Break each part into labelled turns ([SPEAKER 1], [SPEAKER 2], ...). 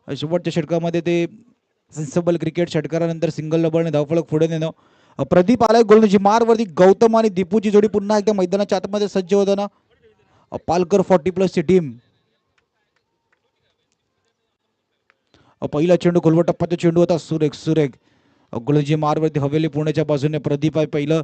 [SPEAKER 1] शेवटच्या षटकामध्ये ते sensible cricket षटकारानंतर single डबलने धावफलक पुढे नेणं. प्रदीप आलाय गोलंदाजी मारवरती. गौतम आणि दीपूची जोडी पुन्हा एकदा मैदानाच्या आतमध्ये सज्ज होताना पालकर 40+ ची टीम. पहिला चेंडू खोलवर टप्प्याचा चेंडू होता. सुरेख सुरेख गोलंदाजी मारवरती हवेली पुण्याच्या बाजूने प्रदीप आहे. पहिलं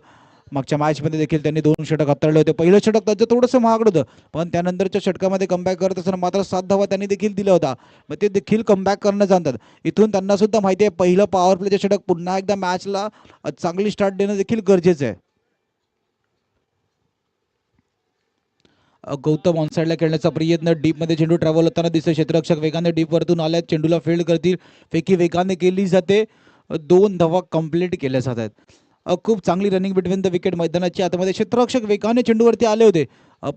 [SPEAKER 1] मागच्या मॅचमध्ये देखील त्यांनी 2 षटक हाताळले होते. पहिलं षटक त्याचं थोडंसं महागड होतं, पण त्यानंतरच्या षटकामध्ये कमबॅक करत असताना मात्र 7 धावा त्यांनी देखील दिला होता. मग ते देखील कमबॅक करणं जाणतात. इथून त्यांना सुद्धा माहिती आहे पहिलं पॉवर प्लेचं षटक पुन्हा एकदा मॅचला चांगली स्टार्ट देणं देखील गरजेचं आहे. गौतम ऑनसाइडला खेळण्याचा प्रयत्न. डीपमध्ये चेंडू ट्रॅव्हल होताना दिसतो. क्षेत्ररक्षक वेगाने डीप वरतून आल्यात. चेंडूला फील्ड करतील. फेकी वेगाने केली जाते. 2 धावा कंप्लीट केल्या जातात. खूप चांगली रनिंग बिटवीन द विकेट मैदानाच्या आतमध्ये. क्षेत्ररक्षक वेगाने चेंडूवरती आले होते,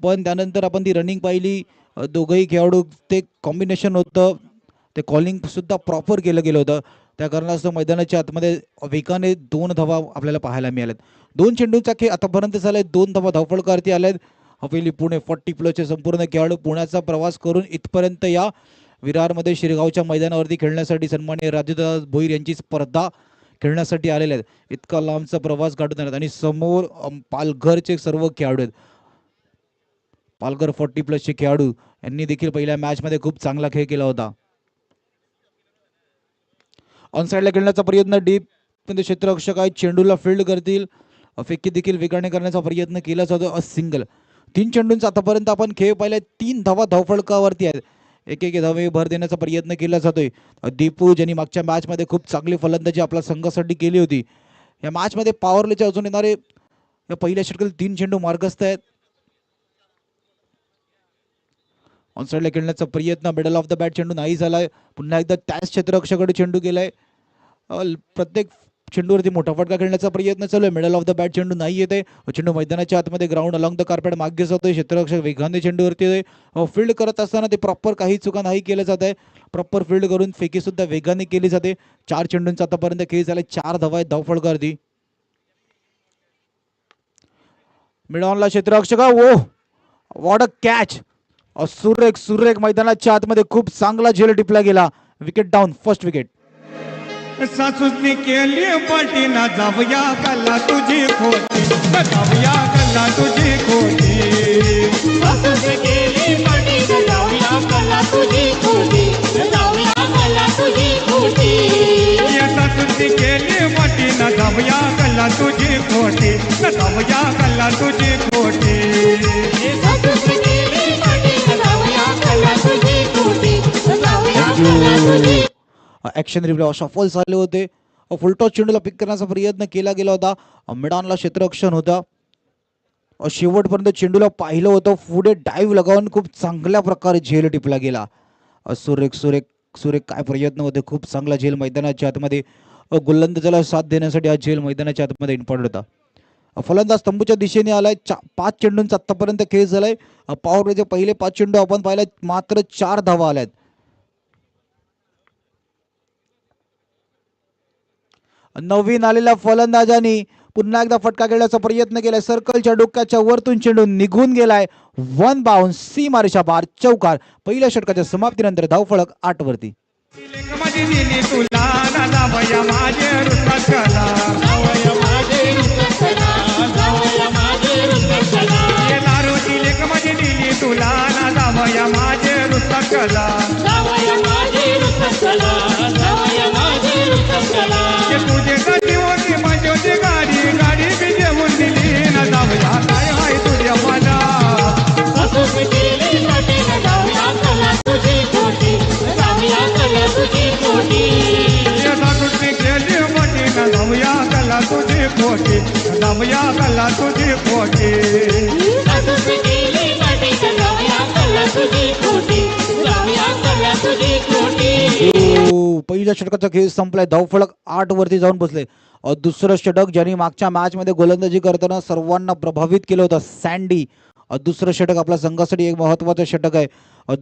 [SPEAKER 1] पण त्यानंतर आपण ती रनिंग पाहिली. दोघंही खेळाडू ते कॉम्बिनेशन होतं, ते कॉलिंग सुद्धा प्रॉपर केलं गेलं होतं. त्या कारणास्तव मैदानाच्या आतमध्ये वेगाने 2 धावा आपल्याला पाहायला मिळाल्यात. 2 चेंडूंचा खेळ आतापर्यंत झालाय. 2 धावा धावफलकावरती आल्यात. हवेली पुणे 40+ संपूर्ण खेळाडू पुण्याचा प्रवास करून इथपर्यंत या विरारमध्ये शिरगावच्या मैदानावरती खेळण्यासाठी सन्माननीय राजदादा भोईर यांची स्पर्धा खेळण्यासाठी आलेले आहेत. इतका लांबचा प्रवास गाठून आणत आणि समोर पालघरचे सर्व खेळाडू आहेत. पालघर 40+ चे खेळाडू यांनी देखील पहिल्या मॅचमध्ये खूप चांगला खेळ केला होता. ऑनसाइडला खेळण्याचा प्रयत्न. डीप मध्ये क्षेत्ररक्षक आहेत. चेंडूला फील्ड करतील. फेकी देखील वेगाने करण्याचा प्रयत्न केला जातो. सिंगल. 3 चेंडूंचा आतापर्यंत आपण खेळ पाहिलाय. 3 धावा धावफलकावरती आहेत. एक धावे भर देण्याचा प्रयत्न केला जातोय. दीपू ज्यांनी मागच्या मॅचमध्ये खूप चांगली फलंदाजी आपल्या संघासाठी केली होती, या मॅचमध्ये पॉवरलेचे अजून येणारे या पहिल्या षटकात 3 चेंडू मार्गस्थ आहेत. ऑनसाइडला खेळण्याचा प्रयत्न. मिडल ऑफ द बॅट चेंडू नाही झालाय. पुन्हा एकदा त्याच क्षेत्ररक्षकाकडे चेंडू गेलाय. प्रत्येक चेंडूवरती मोठा फटका खेळण्याचा प्रयत्न चालू आहे. मिडल ऑफ द बॅट चेंडू नाही येते. चेंडू मैदानाच्या आतमध्ये ग्राउंड अलॉंग द कार्पेट मागे जातोय. क्षेत्ररक्षक वेगाने चेंडूवरती फील्ड करत असताना ते प्रॉपर काही चुका नाही केलं जात आहे. प्रॉपर फील्ड करून फेकी सुद्धा वेगाने केली जाते. 4 चेंडूंचा आतापर्यंत खेळ झालाय. 4 धावा आहेत धावफलकावरती. मिड ऑनला क्षेत्ररक्षक. What a catch. सुरेख सुरेख मैदानाच्या आतमध्ये खूप चांगला झेल टिपला गेला. Wicket down. First wicket.
[SPEAKER 2] सासूसनी केली पाठी ना जाऊया कल्ला तुझी खोटी. जाऊया कल्ला तुझी खोटी.
[SPEAKER 3] सासूसनी केली पाठी ना जाऊया कल्ला तुझी खोटी. जाऊया कल्ला तुझी खोटी.
[SPEAKER 2] सासूसनी केली पाठी ना जाऊया कल्ला तुझी खोटी. जाऊया कल्ला तुझी खोटी.
[SPEAKER 3] सासूसनी केली पाठी ना जाऊया कल्ला तुझी खोटी. जाऊया कल्ला तुझी.
[SPEAKER 1] ॲक्शन रिप्ले सफल झाले होते. फुलटॉस चेंडूला पिक करण्याचा प्रयत्न केला गेला होता. मिडानला क्षेत्ररक्षण होता. शेवटपर्यंत चेंडूला पाहिलं होतं. पुढे डाईव्ह लगावून खूप चांगल्या प्रकारे झेल टिपला गेला. सुरेख सुरेख सुरेख काय प्रयत्न होते. खूप चांगला झेल मैदानाच्या आतमध्ये. गोलंदाजाला साथ देण्यासाठी हा झेल मैदानाच्या आतमध्ये इम्पॉर्टंट होता. फलंदाज तंबूच्या दिशेने आलाय. 5 चेंडूंचा आतापर्यंत खेळ झालाय. पॉवर प्लेचे पहिले 5 चेंडू आपण पाहिलाय. मात्र 4 धावा आल्यात. नवीन आलेल्या फलंदाजांनी पुन्हा एकदा फटका खेळण्याचा प्रयत्न केलाय. सर्कलच्या डोक्याच्या वरतून चेंडू निघून गेलाय. 1 बाउन्स. सीमारेषा बार. चौकार. पहिल्या षटकाच्या समाप्तीनंतर धावफलक 8 वरती.
[SPEAKER 2] तुझे कधी होती माझी होती गाडी. गाडी बी देऊन दिली ना जाऊया काय हाय तुझ्या मला.
[SPEAKER 3] सासूसनी केली पाठी ना जाऊया कल्ला तुझी खोटी. जाऊया कल्ला तुझी खोटी.
[SPEAKER 2] सासूसनी केली पाठी ना जाऊया कल्ला तुझी खोटी. जाऊया कल्ला तुझी खोटी.
[SPEAKER 3] सासूसनी केली पाठी ना जाऊया कल्ला तुझी खोटी. जाऊया कल्ला तुझी खोटी.
[SPEAKER 1] पहिल्या षटकाचा खेळ संपलाय. धावफलक 8 वरती जाऊन बसले. दुसरं षटक ज्यांनी मागच्या मॅच मध्ये गोलंदाजी करताना सर्वांना प्रभावित केलं होतं, सँडी. दुसरं षटक आपल्या संघासाठी एक महत्वाचं षटक आहे.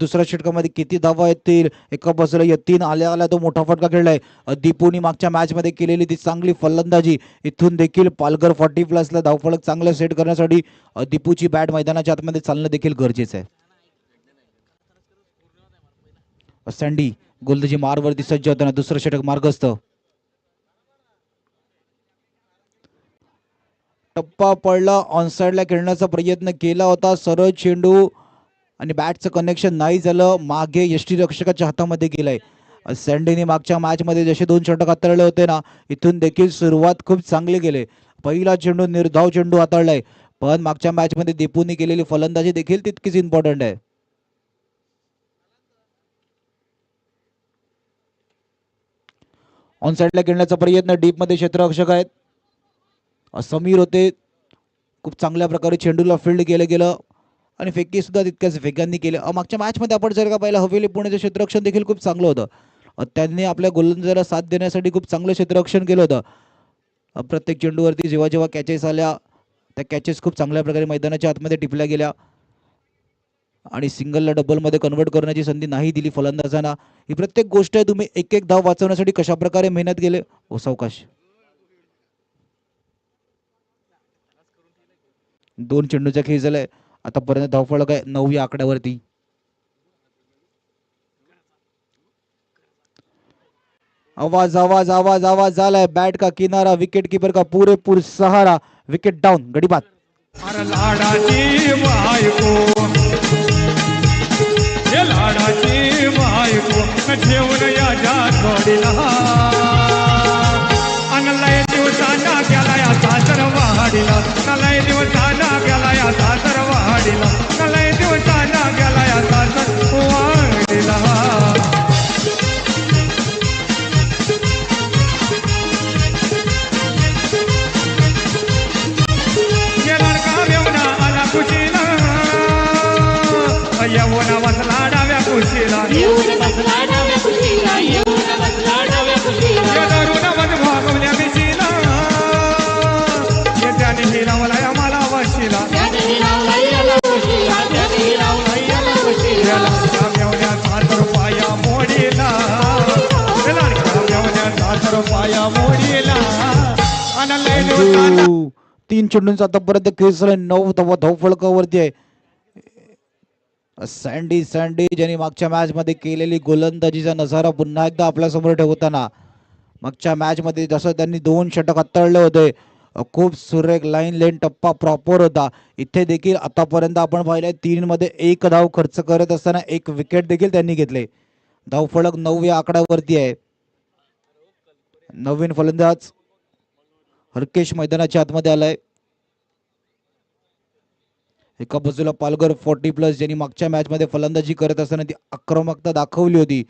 [SPEAKER 1] दुसऱ्या षटकामध्ये किती धावा येतील. एका बाजूला 3 आल्या तो मोठा फटका खेळलाय. दीपूनी मागच्या मॅच मध्ये केलेली ती चांगली फलंदाजी. इथून देखील पालघर 40+ धावफलक चांगलं सेट करण्यासाठी दीपूची बॅट मैदानाच्या आतमध्ये चालणं देखील गरजेचं आहे. सँडी गोलंदाजी मारवरती सज्ज होताना दुसरं षटक मार्गस्थ. टप्पा पडला, ऑनसाइडला खेळण्याचा प्रयत्न केला होता, सरळ चेंडू आणि बॅटचं कनेक्शन नाही झालं, मागे यष्टीरक्षकाच्या हातामध्ये गेलाय. सँडीने मागच्या मॅच मध्ये जसे 2 षटक हाताळले होते ना, इथून देखील सुरुवात खूप चांगली गेले. पहिला चेंडू निर्धाव चेंडू हाताळलाय, पण मागच्या मॅच मध्ये दीपूने केलेली फलंदाजी देखील तितकीच इम्पॉर्टंट आहे. ऑन साइडला खेळण्याचा प्रयत्न, डीप मध्ये क्षेत्ररक्षक आहेत, समीर होते. खूप चांगल्या प्रकारे चेंडूला फील्ड केलं गेलं आणि फेकी सुद्धा तितक्याच वेगांनी केले. मागच्या मॅच मध्ये आपण जर का पाहिलं, हवेली पुण्याचं क्षेत्ररक्षण देखील खूप चांगलं होतं. त्यांनी आपल्या गोलंदाजाला साथ देण्यासाठी खूप चांगलं क्षेत्ररक्षण केलं होतं. प्रत्येक चेंडूवरती जेव्हा जेव्हा कॅचेस आल्या, त्या कॅचेस खूप चांगल्या प्रकारे मैदानाच्या आतमध्ये टिपल्या गेल्या आणि सिंगलला डबलमध्ये कन्वर्ट करण्याची संधी नाही दिली फलंदाजांना. ही प्रत्येक गोष्ट आहे, तुम्ही एक एक धाव वाचवण्यासाठी कशा प्रकारे मेहनत केले. सावकाश 2 चेंडूचा खेळ झालाय. आतापर्यंत धावफलक आहे 9 या आकड्यावरती. आवाज आवाज आवाज आवाज झालाय. बॅट का किनारा, विकेट कीपर का पुरेपूर सहारा, विकेट डाऊन, गडी बाद.
[SPEAKER 2] अरे लाडाची बायको, हे लाडाची बायको ठेवून या जोडीला, अन लय दिवसांना गेला या सासरवाडीला, लय दिवसांना गेला या सासरवाडीला, लय दिवसांना गेला या सासरवाडीला. येऊन बसला डाव्या कुशीला,
[SPEAKER 3] येऊन बसला डाव्या कुशीला, येऊन बसला डाव्या कुशीला,
[SPEAKER 2] दारून मध भागवल्या मिशीला, त्याने हिरावला मला वशीला,
[SPEAKER 3] त्याने हिरावला याला वशीला, त्याने हिरावला याला वशीला,
[SPEAKER 2] मेवण्या 7 रुपया मोडीला, मेवण्या 7 रुपया मोडीला.
[SPEAKER 1] 3 चेंडूंचा आतापर्यंत खेळ झाला, 9 धावफलकावरती आहे. सँडी ज्यांनी मागच्या मॅच मध्ये केलेली गोलंदाजीचा नजारा पुन्हा एकदा आपल्या समोर ठेवताना, मागच्या मॅच मध्ये जसं त्यांनी 2 षटक हाताळले होते, खूप सुरेख लाईन लेन टप्पा प्रॉपर होता. इथे देखील आतापर्यंत आपण पाहिलं 3 मध्ये 1 धाव खर्च करत असताना 1 विकेट देखील त्यांनी घेतले. धावफलक 9 या आकड्यावरती आहे. नवीन फलंदाज हरकेश मैदानाच्या आतमध्ये आलाय. एका बाजूला पालघर 40+ ज्यांनी मागच्या मॅच मध्ये फलंदाजी करत असताना ती आक्रमकता दाखवली होती,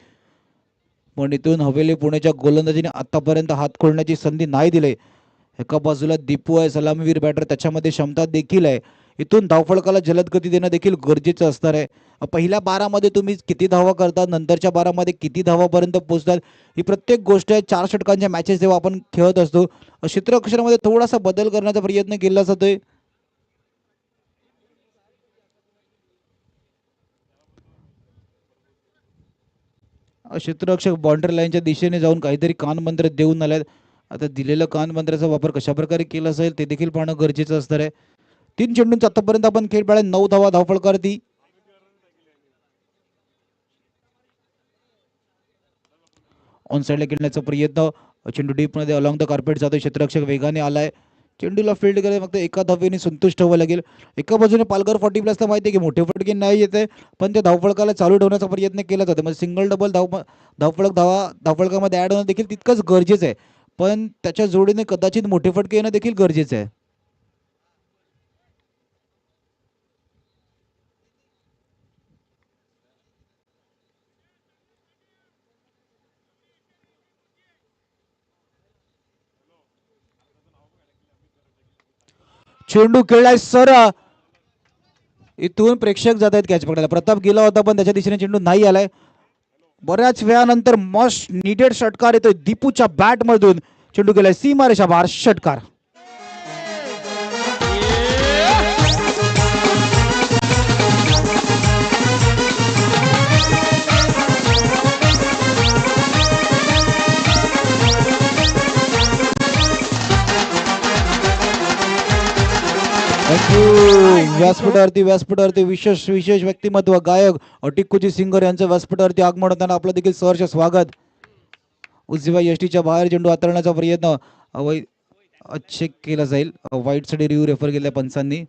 [SPEAKER 1] पण इथून हवेली पुण्याच्या गोलंदाजीने आतापर्यंत हात खोलण्याची संधी नाही दिली. एका बाजूला दीपू आहे, सलामीवीर बॅटर, त्याच्यामध्ये क्षमता देखील आहे. इथून धावफलकाला जलद गती देणं देखील गरजेचं असणार आहे. पहिल्या 12 मध्ये तुम्ही किती धावा करता, नंतरच्या 12 मध्ये किती धावापर्यंत पोहोचतात, ही प्रत्येक गोष्ट आहे. 4 षटकांच्या मॅचेस जेव्हा आपण खेळत असतो, क्षेत्ररक्षणामध्ये थोडासा बदल करण्याचा प्रयत्न केला जातोय. क्षेत्ररक्षक बाउंड्री लाईनच्या दिशेने जाऊन काहीतरी कानमंत्र देऊन आल्यात. आता दिलेलं कानमंत्राचा वापर कशा प्रकारे केला जाईल ते देखील पाहणं गरजेचं असणार आहे. 3 चेंडूंचा आतापर्यंत आपण खेळ पाहिला, 9 धावा धावफलकावरती. ऑन साइडला खेळण्याचा प्रयत्न, चेंडू डीप मध्ये अलॉंग द कार्पेट जातो, क्षेत्ररक्षक वेगाने आलाय, चेंडूला फील्ड करायला फक्त एका धावेने संतुष्ट व्हावं लागेल. एका बाजूने पालघर 40+ माहिती आहे की मोठे फटके नाही येते, पण त्या धावफलकाला चालू ठेवण्याचा प्रयत्न केला जातो. म्हणजे सिंगल डबल धावफलकामध्ये ऍड होणं देखील तितकंच गरजेचं आहे, पण त्याच्या जोडीने कदाचित मोठे फटके येणं देखील गरजेचं आहे. चेंडू खेळलाय सर, इथून प्रेक्षक जात आहेत कॅच पकडायला. प्रताप गेला होता पण त्याच्या दिशेने चेंडू नाही आलाय. बऱ्याच वेळानंतर मस्ट नीडेड षटकार येतोय दीपूच्या बॅट मधून. चेंडू गेलाय सीमारेषा बाहेर, षटकार. थँक्यू. व्यासपीठावरती विशेष विशेष व्यक्तिमत्व गायक टिक्कूजी सिंगर यांचं व्यासपीठावरती आगमन होताना आपलं देखील सहर्ष स्वागत. उजव्या यष्टीच्या बाहेर चेंडू हाताळण्याचा प्रयत्न चेक केला जाईल. वाईट साठी रिव्ह्यू रेफर केल्या पंचांनी.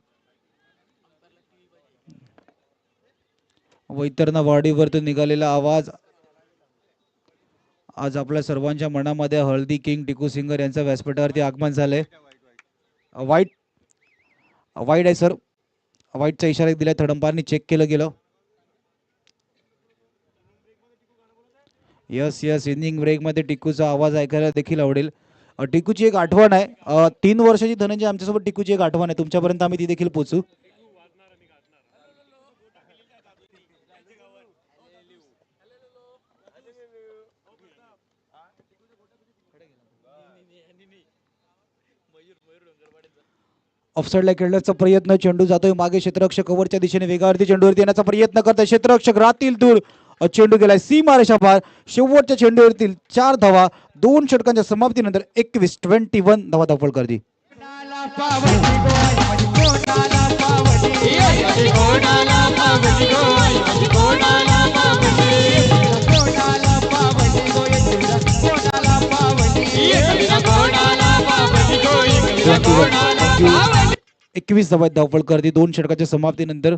[SPEAKER 1] वैतरणा वाडीवरतून निघालेला आवाज आज आपल्या सर्वांच्या मनामध्ये हळदी किंग टिकू सिंगर यांचं व्यासपीठावरती आगमन झालंय. वाईट आहे सर. वाईटचा इशारा दिलाय. थर्ड अंपायरनी चेक केलं गेलं. यस इनिंग ब्रेक मध्ये टिकूचा आवाज ऐकायला देखील आवडेल. टिकूची एक आठवण आहे. 3 वर्षाची धनंजय आमच्यासोबत टिकूची एक आठवण आहे. तुमच्यापर्यंत आम्ही ती देखील पोहोचू. ऑफसाईडला खेळण्याचा प्रयत्न. चेंडू जातोय मागे. क्षेत्ररक्षक कव्हरच्या दिशेने वेगावरती चेंडूवरती येण्याचा प्रयत्न करतोय. क्षेत्ररक्षक राहतील दूर. चेंडू गेलाय सीमारेषा पार. शेवटच्या चेंडूवरतील 4 धावा 2 षटकांच्या समाप्तीनंतर 21 धावा धावफळ करती. एकवीस धावा धावफळ करती 2 षटकाच्या समाप्तीनंतर.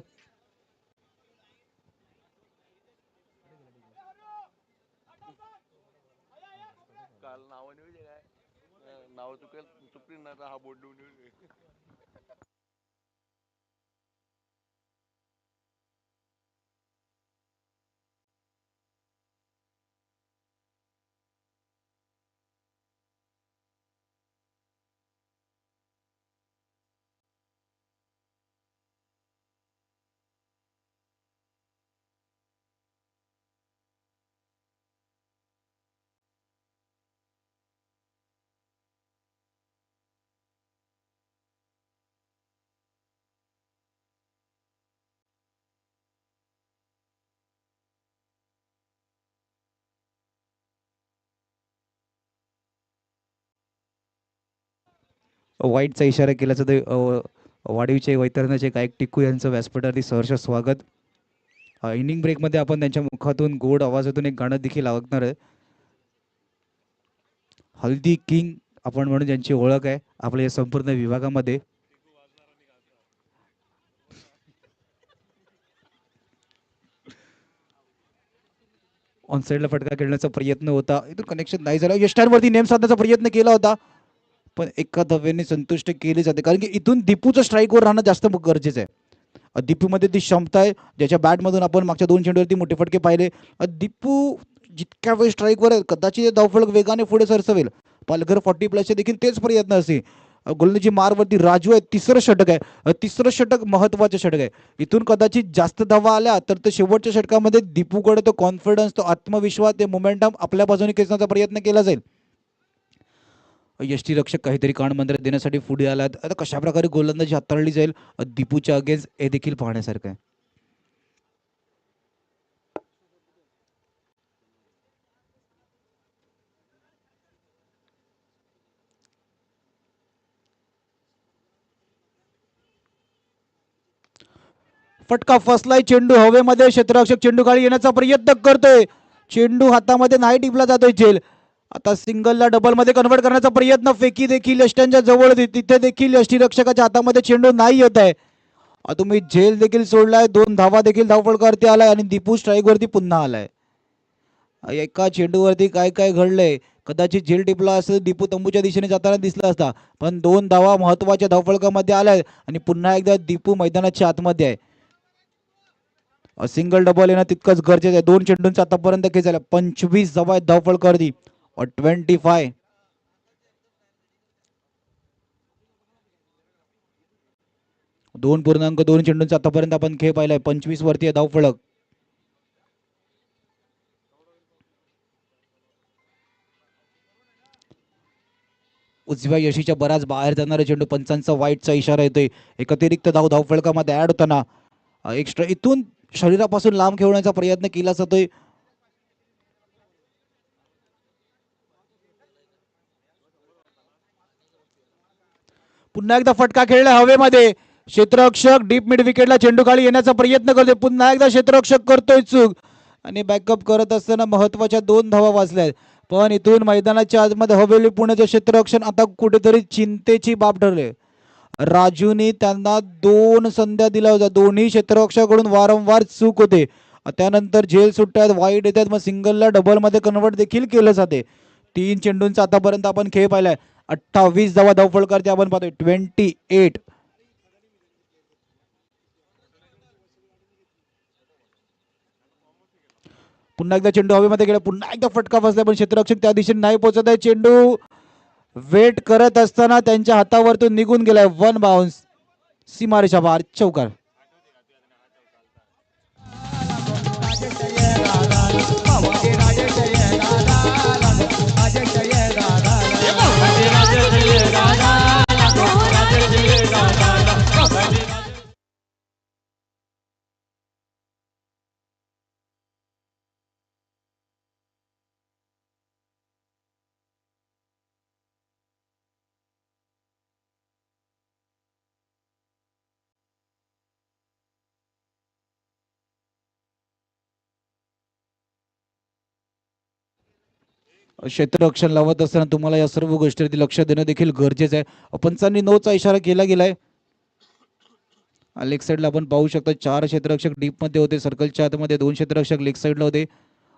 [SPEAKER 1] वाईटचा इशारा केल्याचं ते वाढीवचे वैतरणाचे गायक टिकू यांचं व्यासपीठावरती सहर्ष स्वागत. इनिंग ब्रेकमध्ये आपण त्यांच्या मुखातून गोड आवाजातून एक गाणं देखील ऐकणार आहे. हल्दी किंग आपण म्हणून ज्यांची ओळख आहे आपल्या या संपूर्ण विभागामध्ये. ऑन साईडला फटका खेळण्याचा प्रयत्न होता. इथून कनेक्शन नाही झालं. यष्टांवरती नेम साधण्याचा प्रयत्न केला होता पण एका धावेने संतुष्ट केले जाते कारण की इथून दीपूचं स्ट्राईकवर राहणं जास्त गरजेचं आहे. दीपूमध्ये ती क्षमता आहे ज्याच्या बॅटमधून आपण मागच्या 2 चेंडूवरती मोठे फटके पाहिले. दीपू जितक्या वेळ स्ट्राईकवर आहे कदाचित धावफलक वेगाने पुढे सरसवेल. पालघर 40+ देखील तेच प्रयत्न असतील. गोलंदाजी मारवरती राजू आहे. 3रं षटक आहे. 3रं षटक महत्वाचं षटक आहे. इथून कदाचित जास्त धावा आल्या तर ते शेवटच्या षटकामध्ये दीपूकडे तो कॉन्फिडन्स, तो आत्मविश्वास, ते मोमेंटम आपल्या बाजूने खेचण्याचा प्रयत्न केला जाईल. यष्टीरक्षक काहीतरी कानमंत्र देण्यासाठी पुढे आलात. आता कशा प्रकारे गोलंदाजी हाताळली जाईल दीपूच्या अगेन्स्ट हे देखील पाहण्यासारखं आहे. फटका फसलाय. चेंडू हवेमध्ये. क्षेत्ररक्षक चेंडू खाली येण्याचा प्रयत्न करतोय. चेंडू हातामध्ये नाही टिपला जातोय. झेल आता सिंगलला डबल मध्ये कन्वर्ट करण्याचा प्रयत्न. फेकी देखील यष्ट्यांच्या जवळ होती. तिथे देखील यष्टीरक्षकाच्या हातामध्ये चेंडू नाही येत आहे. तुम्ही झेल देखील सोडलाय. 2 धावा देखील धावफलकावरती आलाय आणि दीपू स्ट्राईक वरती पुन्हा आलाय. एका चेंडूवरती काय काय घडलंय. कदाचित झेल टिपला असं दीपू तंबूच्या दिशेने जाताना दिसला असता पण 2 धावा महत्वाच्या धावफलकामध्ये आलाय आणि पुन्हा एकदा दीपू मैदानाच्या आतमध्ये आहे. सिंगल डबल येणं तितकंच गरजेचं आहे. 2 चेंडूंचा आतापर्यंत खेळ झाला. 25 धावा आहेत धावफलकावरती. 25 2.2 चेंडूंचा आतापर्यंत आपण खेळ पाहिलाय. 25 वरती आहे धावफलक. उजव्या यशीच्या बराच बाहेर जाणारा चेंडू. पंचांचा वाईटचा इशारा येतोय. एक अतिरिक्त धाव धावफलकामध्ये ऍड होताना एक्स्ट्रा इथून शरीरापासून लांब खेळण्याचा प्रयत्न केला जातोय. पुन्हा एकदा फटका खेळला हवेमध्ये. क्षेत्ररक्षक डीप मिड विकेटला चेंडू खाली येण्याचा प्रयत्न करतोय, पुन्हा एकदा क्षेत्ररक्षक करतोय चूक आणि बॅकअप करत असताना महत्वाच्या 2 धावा वाचल्यात. पण इथून मैदानाच्या आतमध्ये हवेली पुण्याचं क्षेत्ररक्षण आता कुठेतरी चिंतेची बाब ठरले. राजूने त्यांना 2 संध्या दिल्या होत्या, दोन्ही क्षेत्ररक्षकाकडून वारंवार चूक होते. त्यानंतर झेल सुट्ट्यात वाईट येतात, मग सिंगलला डबलमध्ये कन्वर्ट देखील केलं जाते. 3 चेंडूंचा आतापर्यंत आपण खेळ पाहिलाय. 28 धावा धावफलकाचे आपण पाहतोय 28. पुन्हा एकदा चेंडू हवेमध्ये गेला, पुन्हा एकदा फटका बसला, पण क्षेत्ररक्षक त्या दिशेने नाही पोहोचत आहे. चेंडू वेट करत असताना त्यांच्या हातावरतून निघून गेलाय. 1 बाउन्स, सीमारेषा पार, चौकार. क्षेत्ररक्षण लावत असताना तुम्हाला या सर्व गोष्टीवरती लक्ष देणं देखील गरजेचं आहे. पंचांनी नोचा इशारा केला गेलाय. लेग साईडला आपण पाहू शकता 4 क्षेत्ररक्षक डीप मध्ये होते, सर्कलच्या आतमध्ये 2 क्षेत्ररक्षक लेग साईडला होते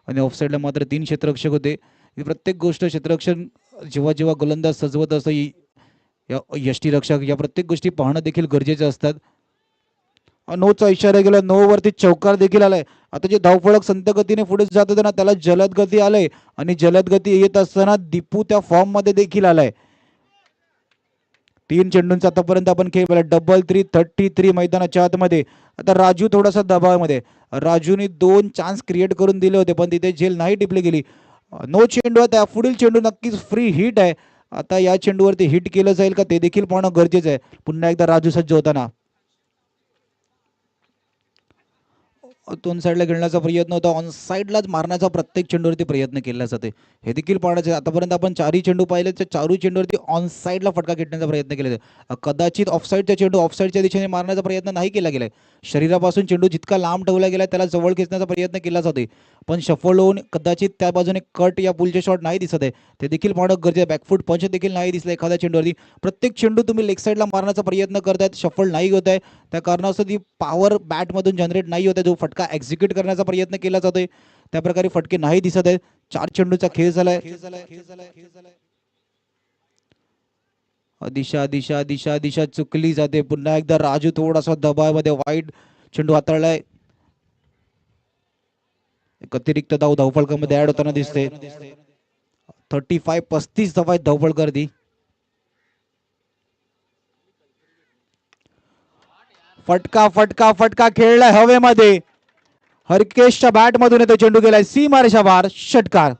[SPEAKER 1] आणि ऑफ साईडला मात्र 3 क्षेत्ररक्षक होते. ही प्रत्येक गोष्ट क्षेत्ररक्षण जेव्हा जेव्हा गोलंदाज सजवत असतं, यष्टीरक्षक या प्रत्येक गोष्टी पाहणं देखील गरजेचे असतात. नोचा इशारा गेला, नो वरती चौकार देखील आलाय. आता जे धावफलक संत गतीने पुढे जात होते ना, त्याला जलद गती आलंय आणि जलद गती येत असताना दीपू त्या फॉर्म मध्ये देखील आलाय. 3 चेंडूंचा आतापर्यंत आपण खेळ पाहिला. डबल 3, 33 मैदानाच्या आतमध्ये. आता राजू थोडासा दबावामध्ये. राजूने 2 चान्स क्रिएट करून दिले होते, पण तिथे झेल नाही टिपली गेली. नो चेंडू आहे, त्या पुढील चेंडू नक्कीच फ्री हिट आहे. आता या चेंडूवरती हिट केलं जाईल का ते देखील पाहणं गरजेचं आहे. पुन्हा एकदा राजू सज्ज होताना 2 साईडला खेळण्याचा प्रयत्न होता, ऑन साईडलाच मारण्याचा प्रत्येक चेंडूवरती प्रयत्न केला जाते, हे देखील पाहण्याचे. आतापर्यंत आपण 4ही चेंडू पाहिले, त्या 4ही चेंडूवरती ऑन साईडला फटका खेळण्याचा प्रयत्न केला जातो. कदाचित ऑफसाईडचा चेंडू ऑफसाईडच्या दिशेने मारण्याचा प्रयत्न नाही केला गेलाय. शरीरापासून चेंडू जितका लांब ठेवला गेला त्याला जवळ खेचण्याचा प्रयत्न केला जातो, पण सफल होऊन कदाचित त्या बाजूने कट या पुलचे शॉट नाही दिसत आहे, ते देखील पाहणं गरजेचं. बॅकफूट पंच देखील नाही दिसला एखाद्या चेंडूवरती. प्रत्येक चेंडू तुम्ही लेग साईडला मारण्याचा प्रयत्न करतायत, सफल नाही होत आहे. त्या कारणास्तव ती पॉवर बॅटमधून जनरेट नाही होत आहे, जो फटका एक्झिक्यूट करण्याचा प्रयत्न केला जातोय त्या प्रकारे फटके नाही दिसत आहेत. 4 चेंडूचा खेळ झालाय. दिशा दिशा दिशा दिशा चुकली जाते. पुन्हा एकदा राजू थोडासा दबावामध्ये, वाईट चेंडू हाताळलाय. एक अतिरिक्त धाव धावफलकामध्ये ऍड होताना दिसते. 35 धावा धावफलकावरती. फटका फटका फटका खेळलाय हवेमध्ये. हरकेशच्या बॅट मधून येतो चेंडू, गेलाय सीमारेषा बाहेर, षटकार.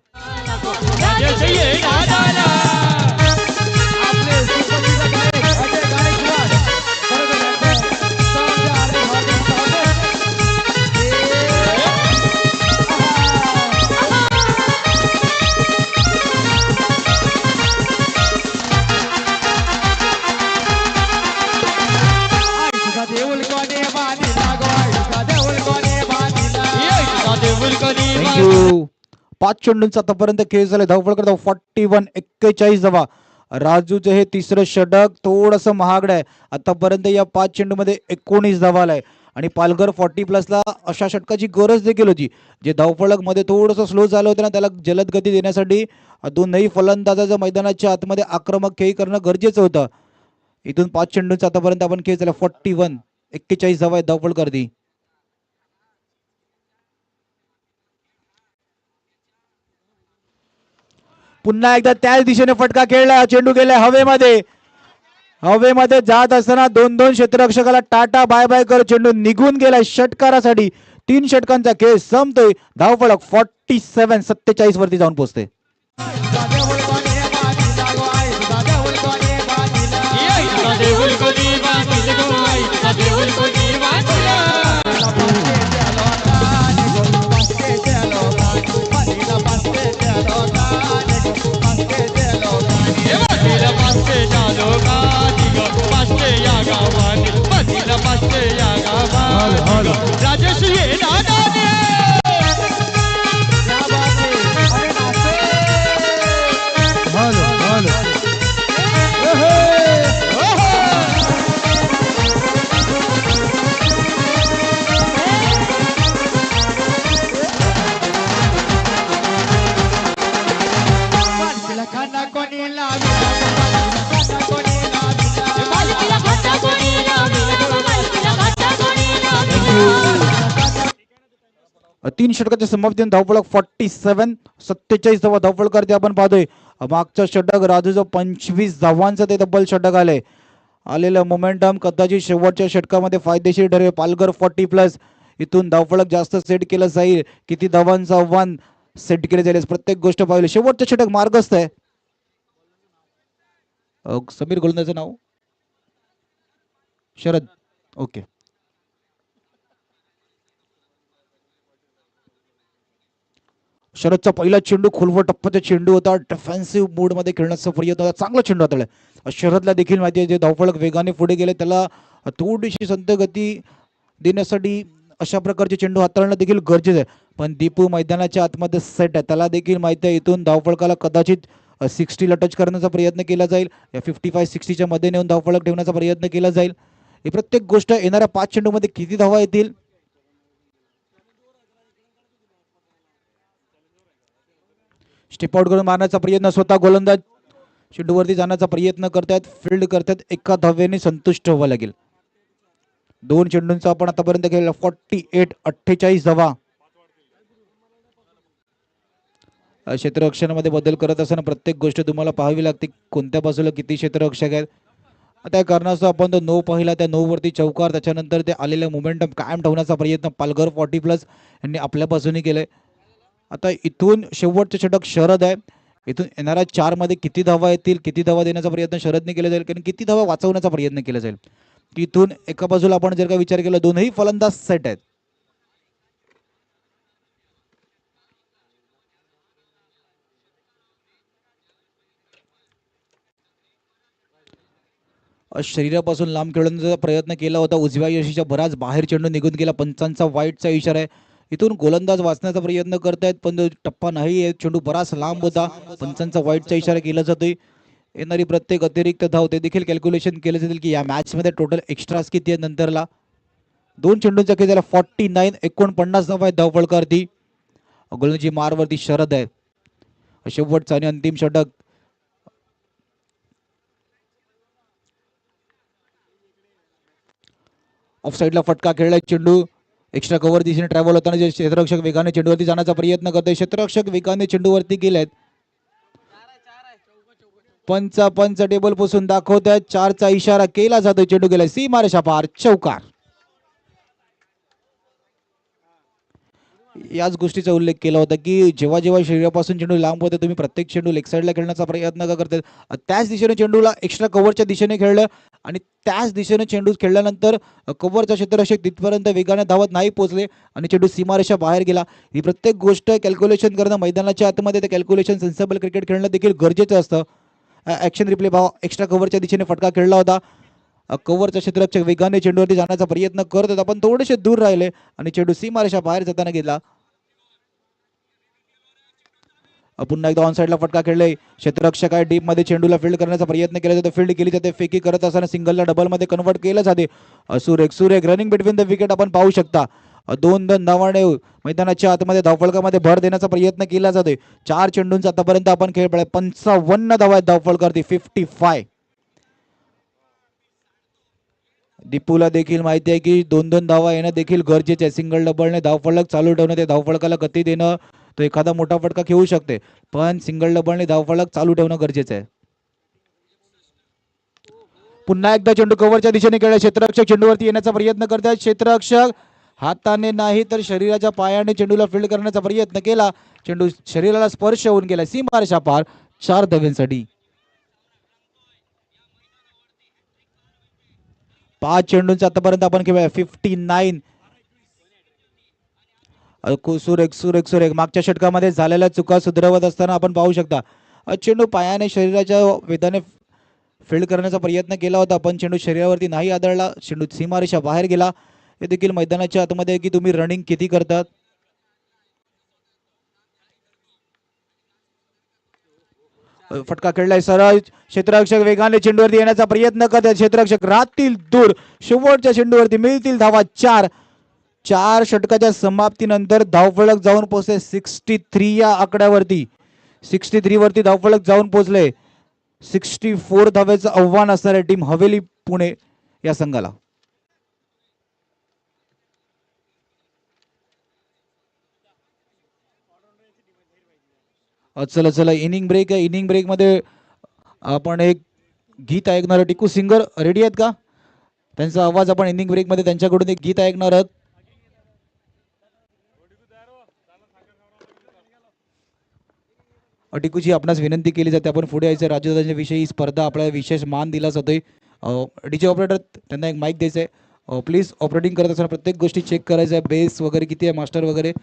[SPEAKER 1] थँक्यू. 5 चेंडूंचा आतापर्यंत खेळ झाला. धावफलक 41 धावा. राजूचे हे 3रं षटक थोडस महागड आहे. आतापर्यंत या 5 चेंडूमध्ये 19 धावा आलाय आणि पालघर 40+ अशा षटकाची गरज देखील होती. जे धावफलक मध्ये थोडस स्लो झालं होतं ना, त्याला जलद गती देण्यासाठी दोनही फलंदाजाच्या मैदानाच्या आतमध्ये आक्रमक खेळ करणं गरजेचं होतं. इथून 5 चेंडूंचा आतापर्यंत आपण खेळ झाला. 41 धावा आहेत धावफलकावरती. पुन्हा एकदा त्याच दिशेने फटका खेळला. चेंडू गेलाय हवेमध्ये. हवेमध्ये जात असताना 2 क्षेत्ररक्षकाला टाटा बाय बाय कर चेंडू निघून गेलाय षटकारासाठी. 3 षटकांचा खेळ संपतोय. धावफलक 47 वरती जाऊन पोहोचते.
[SPEAKER 2] पाचशे या गावातील हॅलो हॅलो
[SPEAKER 4] राजेश ये नाना ने
[SPEAKER 2] हॅलो हॅलो
[SPEAKER 4] खाना कोणी लाविला खाना कोणी लाविला
[SPEAKER 3] मालकीला खाता कोणी लाविला मालकीला खाता कोणी लाविला
[SPEAKER 1] 3 षटकाच्या समाप्तीने धावफलक 47-47 धावा धावफलक करते आपण पाहतोय. मागचं षटक राजूचं 25 धावांचं ते तब्बल षटक आलंय. आलेलं मोमेंटम कदाचित शेवटच्या षटकामध्ये फायदेशीर ठरेल. पालघर 40+ इथून धावफलक जास्त सेट केलं जाईल. किती धावांचं आव्हान सेट केले जाईल प्रत्येक गोष्ट पाहिली. शेवटचं षटक मार्गस्थ आहे. समीर गोलंदाजचं नाव शरद. ओके. शरदचा पहिला चेंडू खोलवर टप्प्याचा चेंडू होता. डिफेन्सिव्ह मोडमध्ये खेळण्याचा प्रयत्न होता. चांगला चेंडू हाताळला. शरदला देखील माहिती आहे जे धावफलक वेगाने पुढे गेले त्याला थोडीशी संथ गती देण्यासाठी अशा प्रकारचे चेंडू हाताळणं देखील गरजेचं आहे. पण दीपू मैदानाच्या आतमध्ये सेट आहे. त्याला देखील माहिती आहे इथून धावफलकाला कदाचित 60ला टच करण्याचा प्रयत्न केला जाईल. या 55-60च्या मध्ये नेऊन धावफलक ठेवण्याचा प्रयत्न केला जाईल. ही प्रत्येक गोष्ट येणाऱ्या 5 चेंडूमध्ये किती धावा येतील. स्टेप आउट करून मारण्याचा प्रयत्न स्वतः गोलंदाज चेंडूवरती जाण्याचा प्रयत्न करतात. फील्ड करतात. एका धावेने संतुष्ट व्हावं लागेल. 2 चेंडूंचा आपण आतापर्यंत केलेला 48-48 धावा. क्षेत्ररक्षणामध्ये बदल करत असताना प्रत्येक गोष्ट तुम्हाला पाहावी लागते. कोणत्या बाजूला किती क्षेत्ररक्षक आहेत. त्या कारणास्तव आपण तो 9 पाहिला. त्या 9 वरती चौकार. त्याच्यानंतर ते आलेलं मोमेंटम कायम ठेवण्याचा प्रयत्न पालघर 40+ यांनी आपल्या बाजूने केलंय. आता इथून शेवटचं षटक शरद आहे. इथून येणाऱ्या 4 मध्ये किती धावा येतील. किती धावा देण्याचा प्रयत्न शरदने केला जाईल. कारण किती धावा वाचवण्याचा प्रयत्न केला जाईल. इथून एका बाजूला आपण जर का विचार केला दोनही फलंदाज सेट आहेत. शरीरापासून लांब खेळण्याचा प्रयत्न केला होता. उजव्या यशीच्या बराच बाहेर चेंडू निघून गेला. पंचांचा वाईटचा इशारा आहे. इथून गोलंदाज वाचण्याचा प्रयत्न करतायत पण टप्पा नाही आहे. चेंडू बराच लांब होता. पंचांचा वाईटचा इशारा केला जातोय. येणारी प्रत्येक अतिरिक्त धाव ते देखील कॅल्क्युलेशन केले जातील की या मॅच मध्ये टोटल एक्स्ट्रास किती आहे. नंतरला 2 चेंडूंचा खेळ झाला. 49-49 धावा आहेत धावफलकावरती. गोलंदाजी मारवरती शरद आहे. शेवटचा आणि अंतिम षटक. ऑफ साईडला फटका खेळलाय. चेंडू एक्स्ट्रा कव्हर दिशेने ट्रॅव्हल होताना जे क्षेत्ररक्षक वेगाने चेंडूवरती जाण्याचा प्रयत्न करते. क्षेत्ररक्षक वेगाने चेंडूवरती गेलेत. पंच टेबल पुसून दाखवतात. 4चा इशारा केला जातो. चेंडू गेलाय सीमारेषा पार. चौकार. याच गोष्टीचा उल्लेख केला होता की जेव्हा जेव्हा शरीरापासून चेंडू लांब होते तुम्ही प्रत्येक चेंडू लेग साईडला खेळण्याचा प्रयत्न का करतात. त्याच दिशेने चेंडूला एक्स्ट्रा कव्हरच्या दिशेने खेळलं आणि त्याच दिशेने चेंडू खेळल्यानंतर कव्हरचा क्षेत्ररक्षक तिथपर्यंत वेगाने धावत नाही पोहोचले आणि चेंडू सीमारेषा बाहेर गेला. ही प्रत्येक गोष्ट कॅल्क्युलेशन करणं मैदानाच्या आतमध्ये ते कॅल्क्युलेशन सेन्सेबल क्रिकेट खेळणं देखील गरजेचं असतं. ॲक्शन रिप्ले भाव एक्स्ट्रा कव्हरच्या दिशेने फटका खेळला होता. कव्हरचा क्षेत्ररक्षक वेगाने चेंडूवरती जाण्याचा प्रयत्न करत होता पण थोडेसे दूर राहिले आणि चेंडू सीमारेषा बाहेर जाताना गेला. पुन्हा एकदा ऑन साईडला फटका खेळले. क्षेत्ररक्षक आहे डीप मध्ये चेंडूला फील्ड करण्याचा प्रयत्न केला जातो. फील्ड केली जाते. फेकी करत असताना सिंगलला डबल मध्ये कन्वर्ट केलं जाते. सुरेख रनिंग बिटवीन द विकेट आपण पाहू शकता. 2 धावाने मैदानाच्या आतमध्ये धावफलकामध्ये भर देण्याचा प्रयत्न केला जातोय. 4 चेंडूंचा आतापर्यंत आपण खेळ पाहिला. 55 धावा आहेत धावफलकावरती. 55. दीपूला देखील माहिती आहे की 2-2 धावा येणं देखील गरजेचे आहे. सिंगल डबलने धावफलक चालू ठेवणं ते धावफलकाला गती देणं तो एखादा मोठा फटका खेळू शकते पण सिंगल डबलने धावफलक चालू ठेवणं गरजेचं आहे. पुन्हा एकदा चेंडू कव्हरच्या दिशेने खेळला. क्षेत्ररक्षक चेंडूवरती येण्याचा प्रयत्न करतात. क्षेत्ररक्षक हाताने नाही तर शरीराच्या पायाने चेंडूला फील्ड करण्याचा प्रयत्न केला. चेंडू शरीराला स्पर्श होऊन गेला. सीमारेषा पार. 4 धावांसाठी. 5 चेंडूंचा आतापर्यंत आपण खेळूया. 59. सुरेख मागच्या षटकामध्ये झालेल्या चुका सुधारवत असताना आपण पाहू शकता चेंडू पायाने शरीराच्या वेदाने फील्ड करण्याचा प्रयत्न केला होता पण चेंडू शरीरावरती नाही आदळला. चेंडू सीमारेषा बाहेर गेला. हे देखील मैदानाच्या आतमध्ये आहे की तुम्ही रनिंग किती करतात. फटका खेळलाय सरळ क्षेत्ररक्षक वेगाने चेंडूवरती येण्याचा प्रयत्न करतात. क्षेत्ररक्षक राहतील दूर. शेवटच्या चेंडूवरती मिळतील धावा 4. 4 षटकाच्या समाप्तीनंतर धावफलक जाऊन पोहोचले 63 या आकड्यावरती. 63 वरती धावफलक जाऊन पोहोचले. 64 धावेचं आव्हान असणार आहे टीम हवेली पुणे या संघाला. चला चला इनिंग ब्रेक आहे. इनिंग ब्रेक मध्ये आपण एक गीत ऐकणार आहोत. टिकू सिंगर रेडी आहेत का? त्यांचा आवाज आपण इनिंग ब्रेक मध्ये त्यांच्याकडून एक गीत ऐकणार आहोत. टिकूची आपणास विनंती केली जाते आपण पुढे यायचं. राजूदादांच्या विषयी स्पर्धा आपल्याला विशेष मान दिला जातोय. डीजे ऑपरेटर त्यांना एक माईक द्यायचा आहे. प्लीज ऑपरेटिंग करत असताना प्रत्येक गोष्टी चेक करायचं आहे. बेस वगैरे किती आहे, मास्टर वगैरे.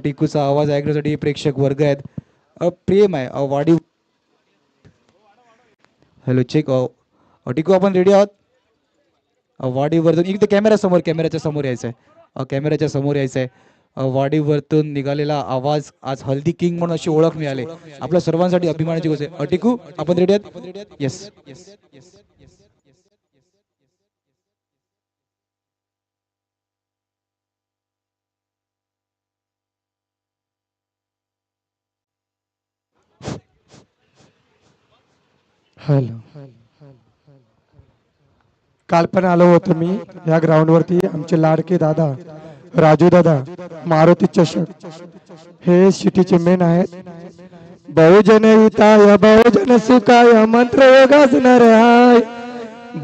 [SPEAKER 1] टिकूचा आवाज ऐकण्यासाठी प्रेक्षक वर्ग आहेत. प्रेम आहे वाढीव. Hello check. टिकू आपण रेडी आहोत. वाडीवरतून इकडे कॅमेरा समोर, कॅमेऱ्याच्या समोर यायचं आहे. कॅमेऱ्याच्या समोर यायचं आहे. वाडीवरतून निघालेला आवाज आज हल्दी किंग म्हणून अशी ओळख मिळाली. आपल्या सर्वांसाठी अभिमानाची गोष्ट आहे. टिकू आपण रेडी आहात? येस.
[SPEAKER 5] हॅलो. काल पण आलो होतो मी या ग्राउंड वरती. आमचे लाडके दादा राजू दादा मारुती चषक हे सिटीचे मेन आहेत. बहुजन हिताय बहुजन सुखाय मंत्र योगासनार हाय.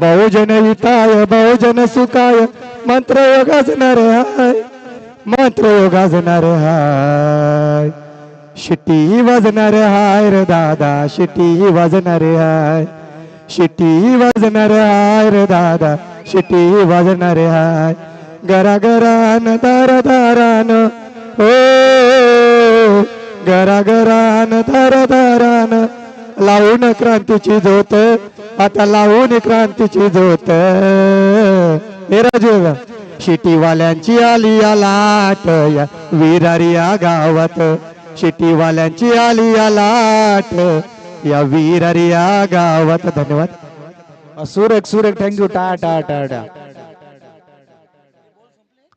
[SPEAKER 5] बहुजन हिताय बहुजन सुखाय मंत्र योगासनार हाय. मंत्र योगासनार हाय. शिट्टी वाजणार हाय रे दादा. शिट्टी वाजणार हाय. शिट्टी वाजणार हाय रे दादा. शिट्टी वाजणार हाय. गरा गरान दार दारान हो. गरा गरान दार दारान लावून क्रांतीची झोत. आता लावून क्रांतीची झोत. हे राजू शिटीवाल्यांची आली या लाट या विरारी या गावात. शिटीवाल्यांची आली या लाट या विरारी या गावात. धन्यवाद.
[SPEAKER 1] सुरेख सुरेख थँक्यू. टा टा टा टा.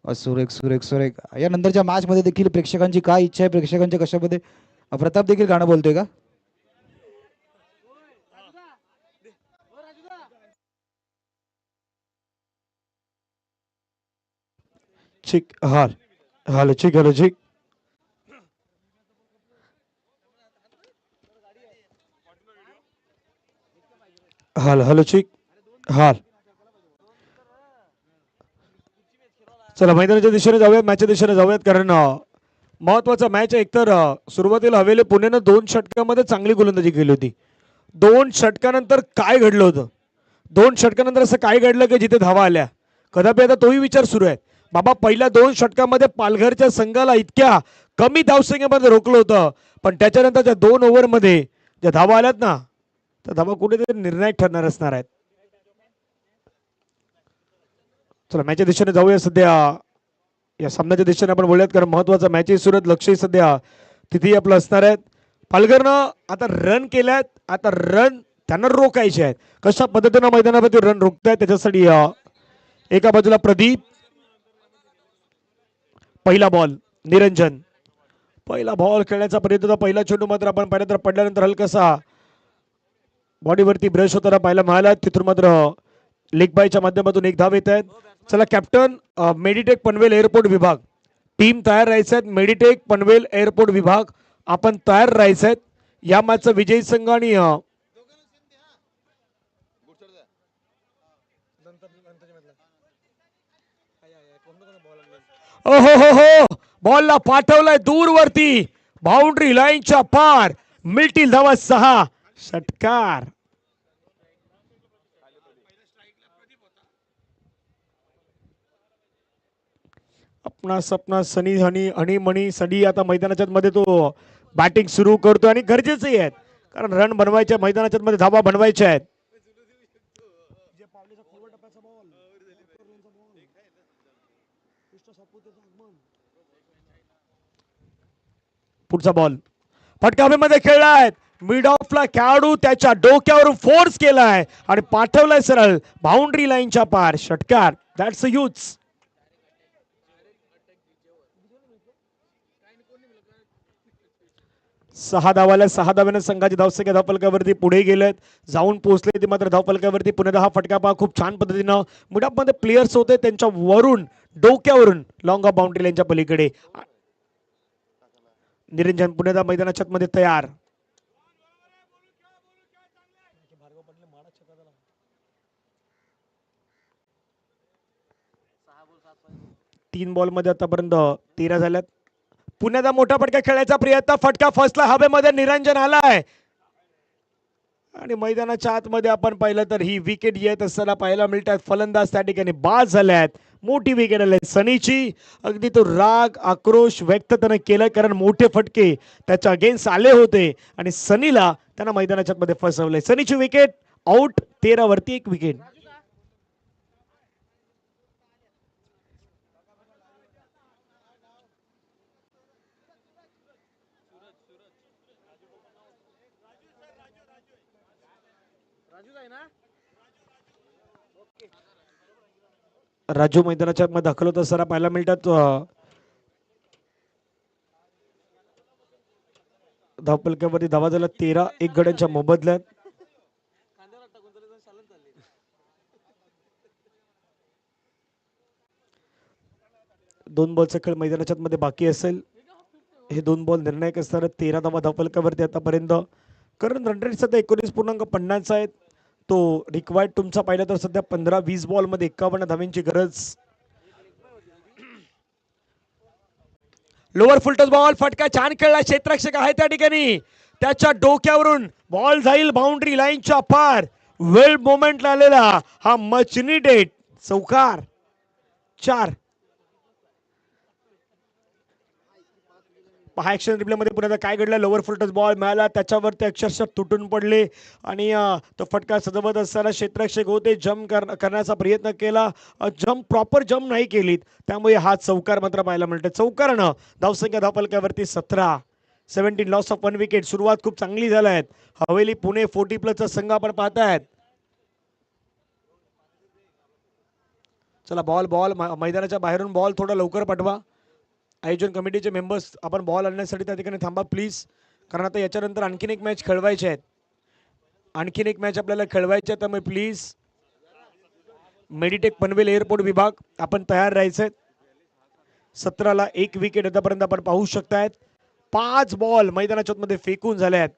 [SPEAKER 1] सुरेख सुरेख सुरेख. या नंतरच्या मॅच मध्ये देखील प्रेक्षकांची काय इच्छा आहे, प्रेक्षकांच्या कशामध्ये प्रताप देखील गाणं बोलतोय का?
[SPEAKER 5] चिक हाल हाल चिक हॅलो चिक. हाल हॅलो चिक हाल. चला मैदानाच्या दिशेने जाऊयात, मॅचच्या दिशेने जाऊयात. कारण महत्वाचा मॅच आहे. एकतर सुरुवातीला हवेली पुणेनं 2 षटकामध्ये चांगली गोलंदाजी केली होती. 2 षटकानंतर काय घडलं होतं? 2 षटकानंतर असं काय घडलं की जिथे धावा आल्या? कदापि आता तोही विचार सुरू आहे. बाबा पहिल्या 2 षटकामध्ये पालघरच्या संघाला इतक्या कमी धावसंख्येमध्ये रोखलं होतं, पण त्याच्यानंतरच्या 2 ओव्हरमध्ये ज्या धावा आल्यात ना, त्या धावा कुठेतरी निर्णायक ठरणार असणार आहेत. चला मॅचच्या दिशेने जाऊया. सध्या या सामन्याच्या दिशेने आपण बोलूयात, कारण महत्वाचा मॅचही सुरू आहेत. लक्षही सध्या तिथेही आपलं असणार आहेत. पालघरनं आता रन केल्यात. आता रन त्यांना रोखायचे आहेत. कशा पद्धतीनं मैदानावरती रन रोखतायत त्याच्यासाठी एका बाजूला प्रदीप. पहिला बॉल निरंजन. पहिला बॉल खेळण्याचा प्रयत्न. पहिला चेंडू मात्र आपण पाहिलं तर पडल्यानंतर हलकासा बॉडीवरती ब्रश होताना पाहायला मिळाला. तिथून मात्र लेग बायच्या माध्यमातून एक धाव येत आहेत. चला कॅप्टन मेडिटेक पनवेल एअरपोर्ट विभाग टीम तयार राहायचं आहेत. मेडिटेक पनवेल एअरपोर्ट विभाग आपण तयार राहायचं आहेत. या मॅचचा विजयी संघ आणि ओहो हो हो बॉलला पाठवलाय दूरवरती बाउंड्री लाईनच्या पार. मिळतील धावा 6. षटकार. आपणा सनी हनी मणी सनी आता मैदानाच्या मध्ये तो बॅटिंग सुरू करतो आणि गरजेचंही आहे, कारण रन बनवायचे मैदानाच्या मध्ये, धावा बनवायच्या आहेत.
[SPEAKER 6] पुढचा बॉल फटका हवेमध्ये खेळलाय. मिड ऑफला खेळाडू त्याच्या डोक्यावरून फोर्स केलाय आणि पाठवलाय सरळ बाउंड्री लाईनच्या पार. षटकार. That's a huge. 6 धावाला 6 धाव्याने संघाची धावसंख्या धावफलकावरती पुढे गेलेत, जाऊन पोहोचले ते मात्र धावफलकावरती. पुन्हा हा फटका पहा, खूप छान पद्धतीनं मिडअपमध्ये प्लेयर्स होते त्यांच्या वरून डोक्यावरून लॉंग ऑफ बाउंड्री लाईनच्या पलीकडे. निरंजन पुन्हा मैदानाच्या मध्ये तयार. तीन बॉल मध्ये आतापर्यंत 13 झाल्यात. पुण्याचा मोठा फटका खेळायचा प्रयत्न, फटका फसला हवेमध्ये. निरंजन आलाय आणि मैदानाच्या आतमध्ये आपण पाहिलं तर ही विकेट येत असताना पाहायला मिळतात. फलंदाज त्या ठिकाणी बाद झाल्यात. मोठी विकेट आली सनीची. अगदी तो राग आक्रोश व्यक्त त्यानं केलं, कारण मोठे फटके त्याच्या अगेन्स्ट आले होते आणि सनीला त्यांना मैदानाच्या मध्ये फसवलंय. सनीची विकेट आउट. 13 वरती 1 विकेट. राजू मैदानाच्या मध्ये दाखल होत असताना पाहायला मिळतात. धावपलकावरती धावा झाला 13. 1 गड्यांच्या मोबदल्यात. दोन बॉलचा खेळ मैदानाच्या मध्ये बाकी असेल. हे 2 बॉल निर्णायक असताना 13 धावा धावपलकावरती आतापर्यंत. कारण रन रेट सध्या 19.50 आहेत. तो रिक्वायर्ड तुमचा पाहिला तर सध्या 15-20 बॉल मध्ये 51 धाव्यांची गरज. Lower full toss ball. फटका छान खेळला. क्षेत्ररक्षक आहे त्या ठिकाणी. त्याच्या डोक्यावरून बॉल जाईल बाउंड्री लाईनच्या पार. वेल मोमेंटला आलेला हा मचनी डेट चौकार. 4. पहा ऍक्शन रिप्ले मध्ये पुन्हा काय घडलं. लोअर फुलटस बॉल मिळाला, त्याच्यावरती अक्षरशः तुटून पडले आणि तो फटका सजवत असताना क्षेत्ररक्षक होते. जम्प करण्याचा प्रयत्न केला, जम्प प्रॉपर जम्प नाही केलीत, त्यामुळे हा चौकार मात्र पाहायला मिळतो. चौकारानं धावसंख्या धावफलकावरती 17. 17 लॉस ऑफ 1 विकेट. सुरुवात खूप चांगली झाली आहे. हवेली पुणे 40+ संघ आपण पाहतायत. चला बॉल मैदानाच्या बाहेरून बॉल थोडा लवकर पाठवा. आयोजन कमिटीचे मेंबर्स आपण बॉल आणण्यासाठी त्या ठिकाणी थांबा प्लीज, कारण आता याच्यानंतर आणखीन एक मॅच खेळवायची आहेत. आणखीन एक मॅच आपल्याला खेळवायची आहे, त्यामुळे प्लीज मेडिटेक पनवेल एअरपोर्ट विभाग आपण तयार राहायचंय. 17ला 1 विकेट आतापर्यंत आपण पाहू शकतायत. 5 बॉल मैदानाच्या मध्ये फेकून झाले आहेत.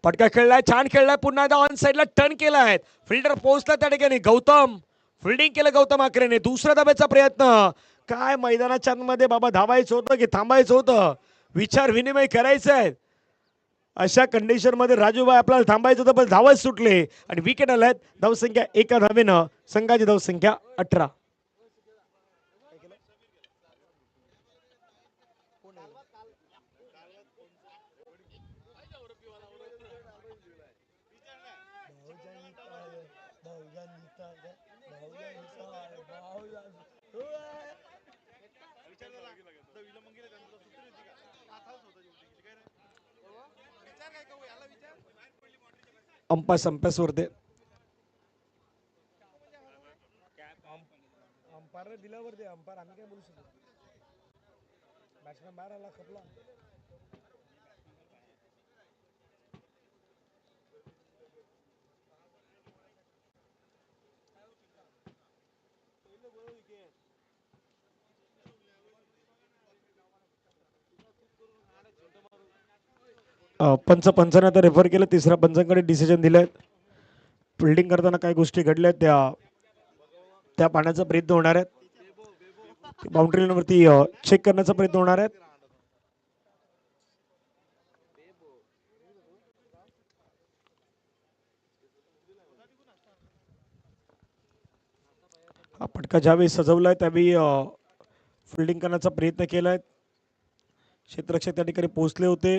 [SPEAKER 6] फटका खेळलाय, छान खेळलाय. पुन्हा एकदा ऑन साइडला टर्न केलाय. फिल्डर पोहोचला त्या ठिकाणी. गौतम फिल्डिंग केलं. गौतम आकरेने दुसऱ्या धाब्याचा प्रयत्न. काय मैदानाच्या मध्ये बाबा धावायचं होतं की थांबायचं होतं, विचार विनिमय करायचं आहे. अशा कंडिशन मध्ये राजूभाई आपल्याला थांबायचं होतं, पण धावच सुटले आणि विकेट आल्यात. धावसंख्या 1 धावेनं संघाची धावसंख्या 18. अंपायर संपेस वरते अंपायर दिल्यावरती अंपायर आम्ही काय बोलू शकतो. बॅट्समॅन बाहेर आला खपला. पंचांना आता रेफर केलं. तिसऱ्या पंचांकडे डिसिजन दिलंय. फिल्डिंग करताना काही गोष्टी घडल्या त्या पाहण्याचा प्रयत्न होणार आहेत. बाउंड्री लाईनवरती चेक करण्याचा प्रयत्न होणार आहे. हा फटका ज्यावेळी सजवलाय त्यावेळी फिल्डिंग करण्याचा प्रयत्न केलाय. क्षेत्ररक्षक त्या ठिकाणी पोहोचले होते.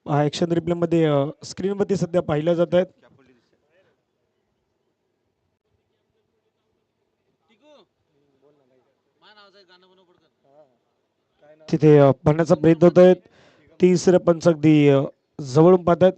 [SPEAKER 6] ऍक्शन रिप्ले मध्ये स्क्रीनवरती सध्या पाहिल्या जात आहेत. तिथे पाहण्याचा प्रयत्न होत आहेत. तिसरे पंच अगदी जवळून पाहतात.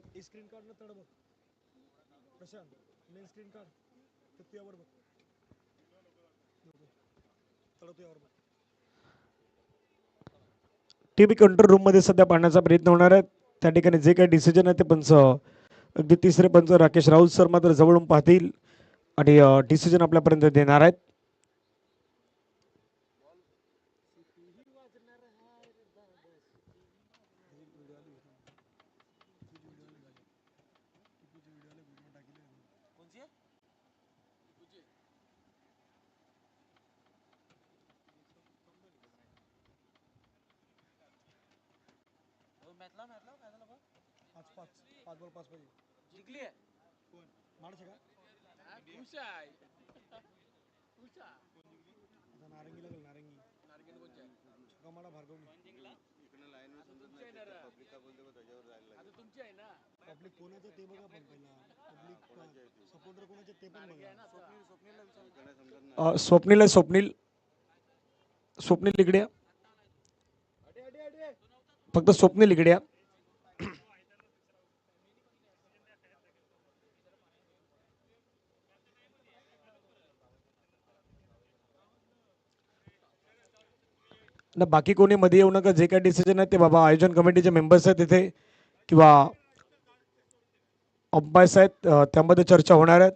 [SPEAKER 6] टीव्ही कंट्रोल रूम मध्ये सध्या पाहण्याचा प्रयत्न होणार आहे. त्या ठिकाणी जे काही डिसिजन आहे ते पंच अगदी तिसरे पंच राकेश राहुल सर मात्र जवळून पाहतील आणि डिसिजन आपल्यापर्यंत देणार आहेत. स्वप्नील आहे, स्वप्नील स्वप्नील इकडे या. फक्त स्वप्नील इकडे या. ना बाकी कोणी मध्ये येऊ नका. जे काही डिसिजन आहे ते बाबा आयोजन कमिटीचे मेंबर्स आहेत तिथे किंवा अंपायर्स आहेत त्यामध्ये चर्चा होणार आहेत.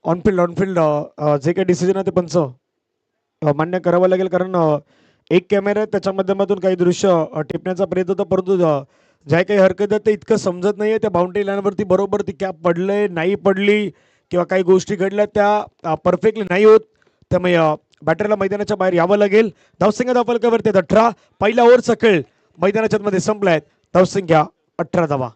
[SPEAKER 6] ऑनफिल्ड जे काही डिसिजन आहे ते पंच मान्य करावं लागेल. कारण एक कॅमेरा आहे त्याच्या माध्यमातून काही दृश्य टिपण्याचा प्रयत्न होता, परंतु ज्या काही हरकत आहे ते इतकं समजत नाहीये. त्या बाउंड्री लाईनवरती बरोबर ती कॅप पडले नाही पडली किंवा काही गोष्टी घडल्या त्या परफेक्टली नाही होत. त्यामुळे बॅटरला मैदानाच्या बाहेर यावं लागेल. धावसंख्या धावफलकावरती 18. पहिला ओव्हरचा खेळ मैदानाच्या मध्ये संपलाय. धावसंख्या 18 धावा.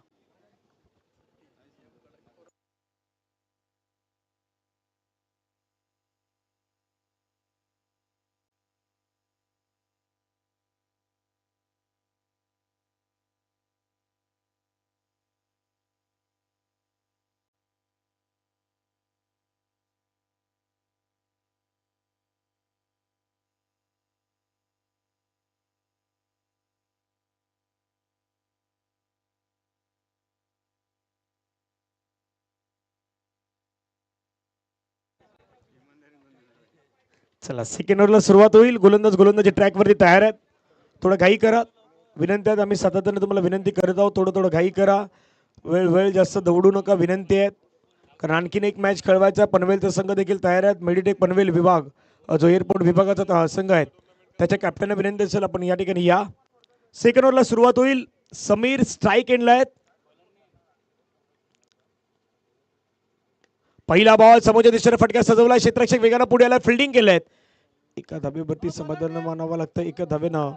[SPEAKER 6] चला सेकंड ओव्हरला सुरुवात होईल. गोलंदाजी ट्रॅकवरती तयार आहेत. थोडं घाई करा. विनंती आहेत, आम्ही सातत्याने तुम्हाला विनंती करत आहोत. थोडं घाई करा. वेळ जास्त दौडू नका. विनंती आहेत, कारण आणखीन एक मॅच खेळवायचा. पनवेलचा संघ देखील तयार आहेत. मेडिटेक पनवेल विभाग जो एअरपोर्ट विभागाचा संघ आहे त्याच्या कॅप्टनला विनंती असेल आपण या ठिकाणी या. सेकंड ओव्हरला सुरुवात होईल. समीर स्ट्राईक एंडला आहेत. पहिला बॉल समोरच्या दिशेने फटका सजवला. क्षेत्ररक्षक वेगानं पुढे आला. फिल्डिंग केलंय. एका धाब्यावरती समाधान मानावं लागतं. एका धावेनं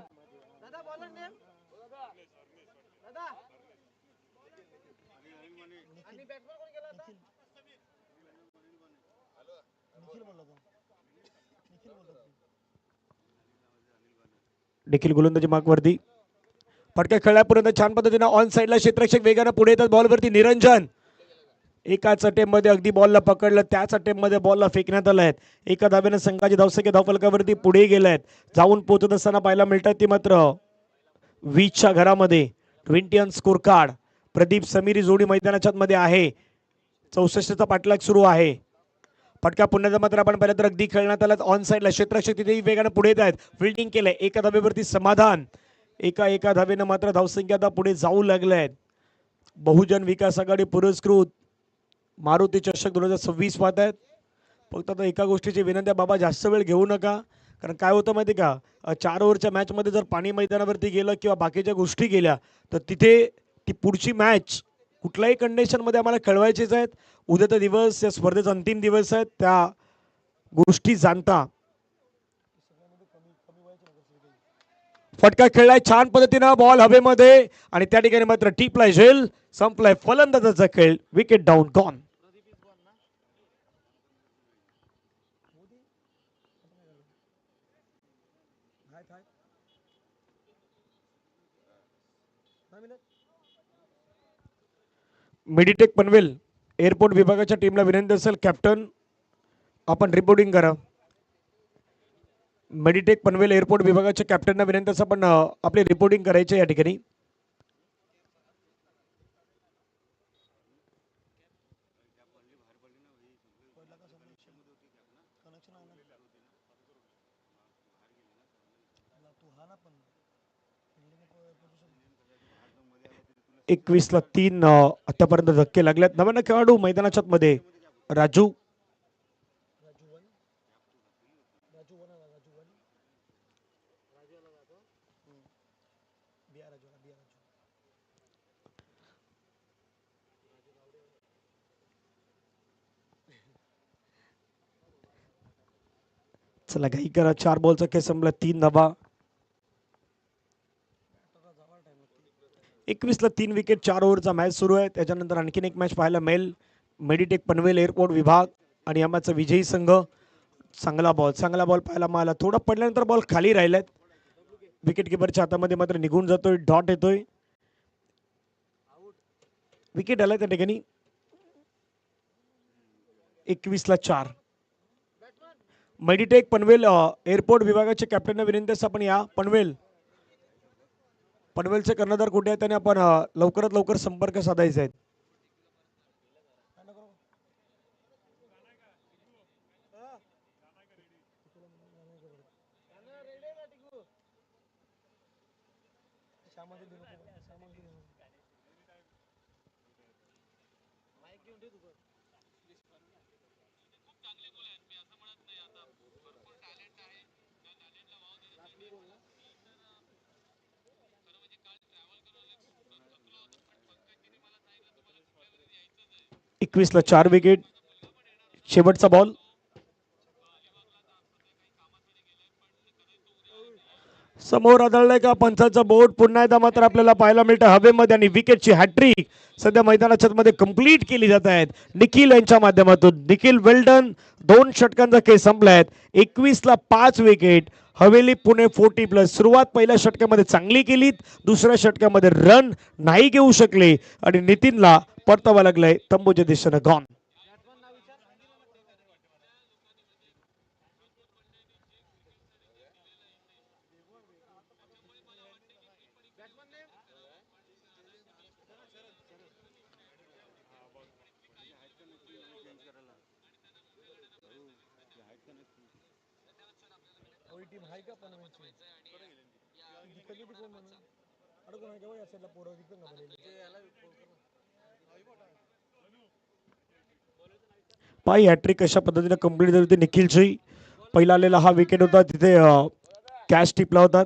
[SPEAKER 6] देखील गोलंदाजी मार्कवरती फटका खेळल्यापर्यंत छान पद्धतीने ऑन साईडला क्षेत्ररक्षक वेगानं पुढे येतात. बॉलवरती निरंजन एकाच अटेम्पमध्ये अगदी बॉलला पकडलं. त्याच अटेम्पमध्ये बॉलला फेकण्यात आलाय. एका धाब्याने संघाची धावसंख्या धावफलकावरती पुढे गेलायत. जाऊन पोहोचत असताना पाहायला मिळतात ती मात्र 20च्या घरामध्ये 20 ऑन स्कोर कार्ड. प्रदीप समीरी जोडी मैदानाच्या मध्ये आहे. 64चा पाठलाग सुरू आहे. फटका पुण्याचा मात्र आपण पाहिलं तर अगदी खेळण्यात आला. ऑन साईडला क्षेत्ररक्षक तिथेही वेगाने पुढे येत आहेत. फिल्डिंग केलंय. एका धाब्यावरती समाधान. एका धावेनं मात्र धावसंख्या आता पुढे जाऊ लागल्यात. बहुजन विकास आघाडी पुरस्कृत मारुती चषक 2026 पाहत आहेत. फक्त आता एका गोष्टीची विनंती आहे, बाबा जास्त वेळ घेऊ नका, कारण काय होतं माहिती का 4 ओव्हरच्या मॅचमध्ये जर पाणी मैदानावरती गेलं किंवा बाकीच्या गोष्टी गेल्या तर तिथे ती पुढची मॅच कुठल्याही कंडिशनमध्ये आम्हाला खेळवायचीच आहेत. उद्याचा दिवस या स्पर्धेचा अंतिम दिवस आहे, त्या गोष्टी जाणता फटका खेळलाय छान पद्धतीनं बॉल हवेमध्ये आणि त्या ठिकाणी मात्र टिपलाय झेल. संपलाय फलंदाजाचा खेळ. Wicket down gone. Meditech Panvel airport विभागाच्या टीमला विनंती असेल, कॅप्टन आपण रिपोर्टिंग करा. मेडिटेक पनवेल एअरपोर्ट विभागाच्या कॅप्टनना विनंती असेल, आपण आपली रिपोर्टिंग करायची या ठिकाणी. एकवीसला 3 आतापर्यंत धक्के लागलेत. नव्यानं खेळाडू मैदानाच्या मध्ये राजू चला घाई करा. 4 बॉलचा खेळ संपला. 3 धावा. 21ला 3 विकेट. 4 ओव्हरचा मॅच सुरू आहे. त्याच्यानंतर आणखीन एक मॅच पाहायला मिळेल. मेडिटेक पनवेल एअरपोर्ट विभाग आणि आमचा विजयी संघ. चांगला बॉल पाहायला मिळाला. थोडा पडल्यानंतर बॉल खाली राहिलाय. विकेट किपरच्या हातामध्ये मात्र निघून जातोय. डॉट येतोय. विकेट आलाय त्या ठिकाणी. 21ला 4. मेडिटेक पनवेल एअरपोर्ट विभागाचे कॅप्टनना विनंती असं आपण या पनवेलचे कर्णधार कुठे आहेत आणि आपण लवकरात लवकर संपर्क साधायचा आहे. एकवीसला 4 विकेट. शेवटचा बॉल. समोर आदळलाय का पंचाचा बोर्ड. पुन्हा एकदा मात्र आपल्याला पाहायला मिळतं हवेमध्ये आणि विकेटची हॅट्रिक सध्या मैदानाच्या मध्ये कंप्लीट केली जात आहेत निखिल यांच्या माध्यमातून. निखिल वेल्डन. 2 षटकांचा खेळ संपलाय. 21ला 5 विकेट. हवेली पुणे 40+. सुरुवात पहिल्या षटकामध्ये चांगली केलीत. दुसऱ्या षटकामध्ये रन नाही घेऊ शकले आणि नितीनला परतावा लागलाय तंबूच्या दिशेनं गॉन. पाय हॅट्रिक कशा पद्धतीने कंप्लीट झाली होती निखिलची. पहिला आलेला हा विकेट होता, तिथे कॅच टिपला होता.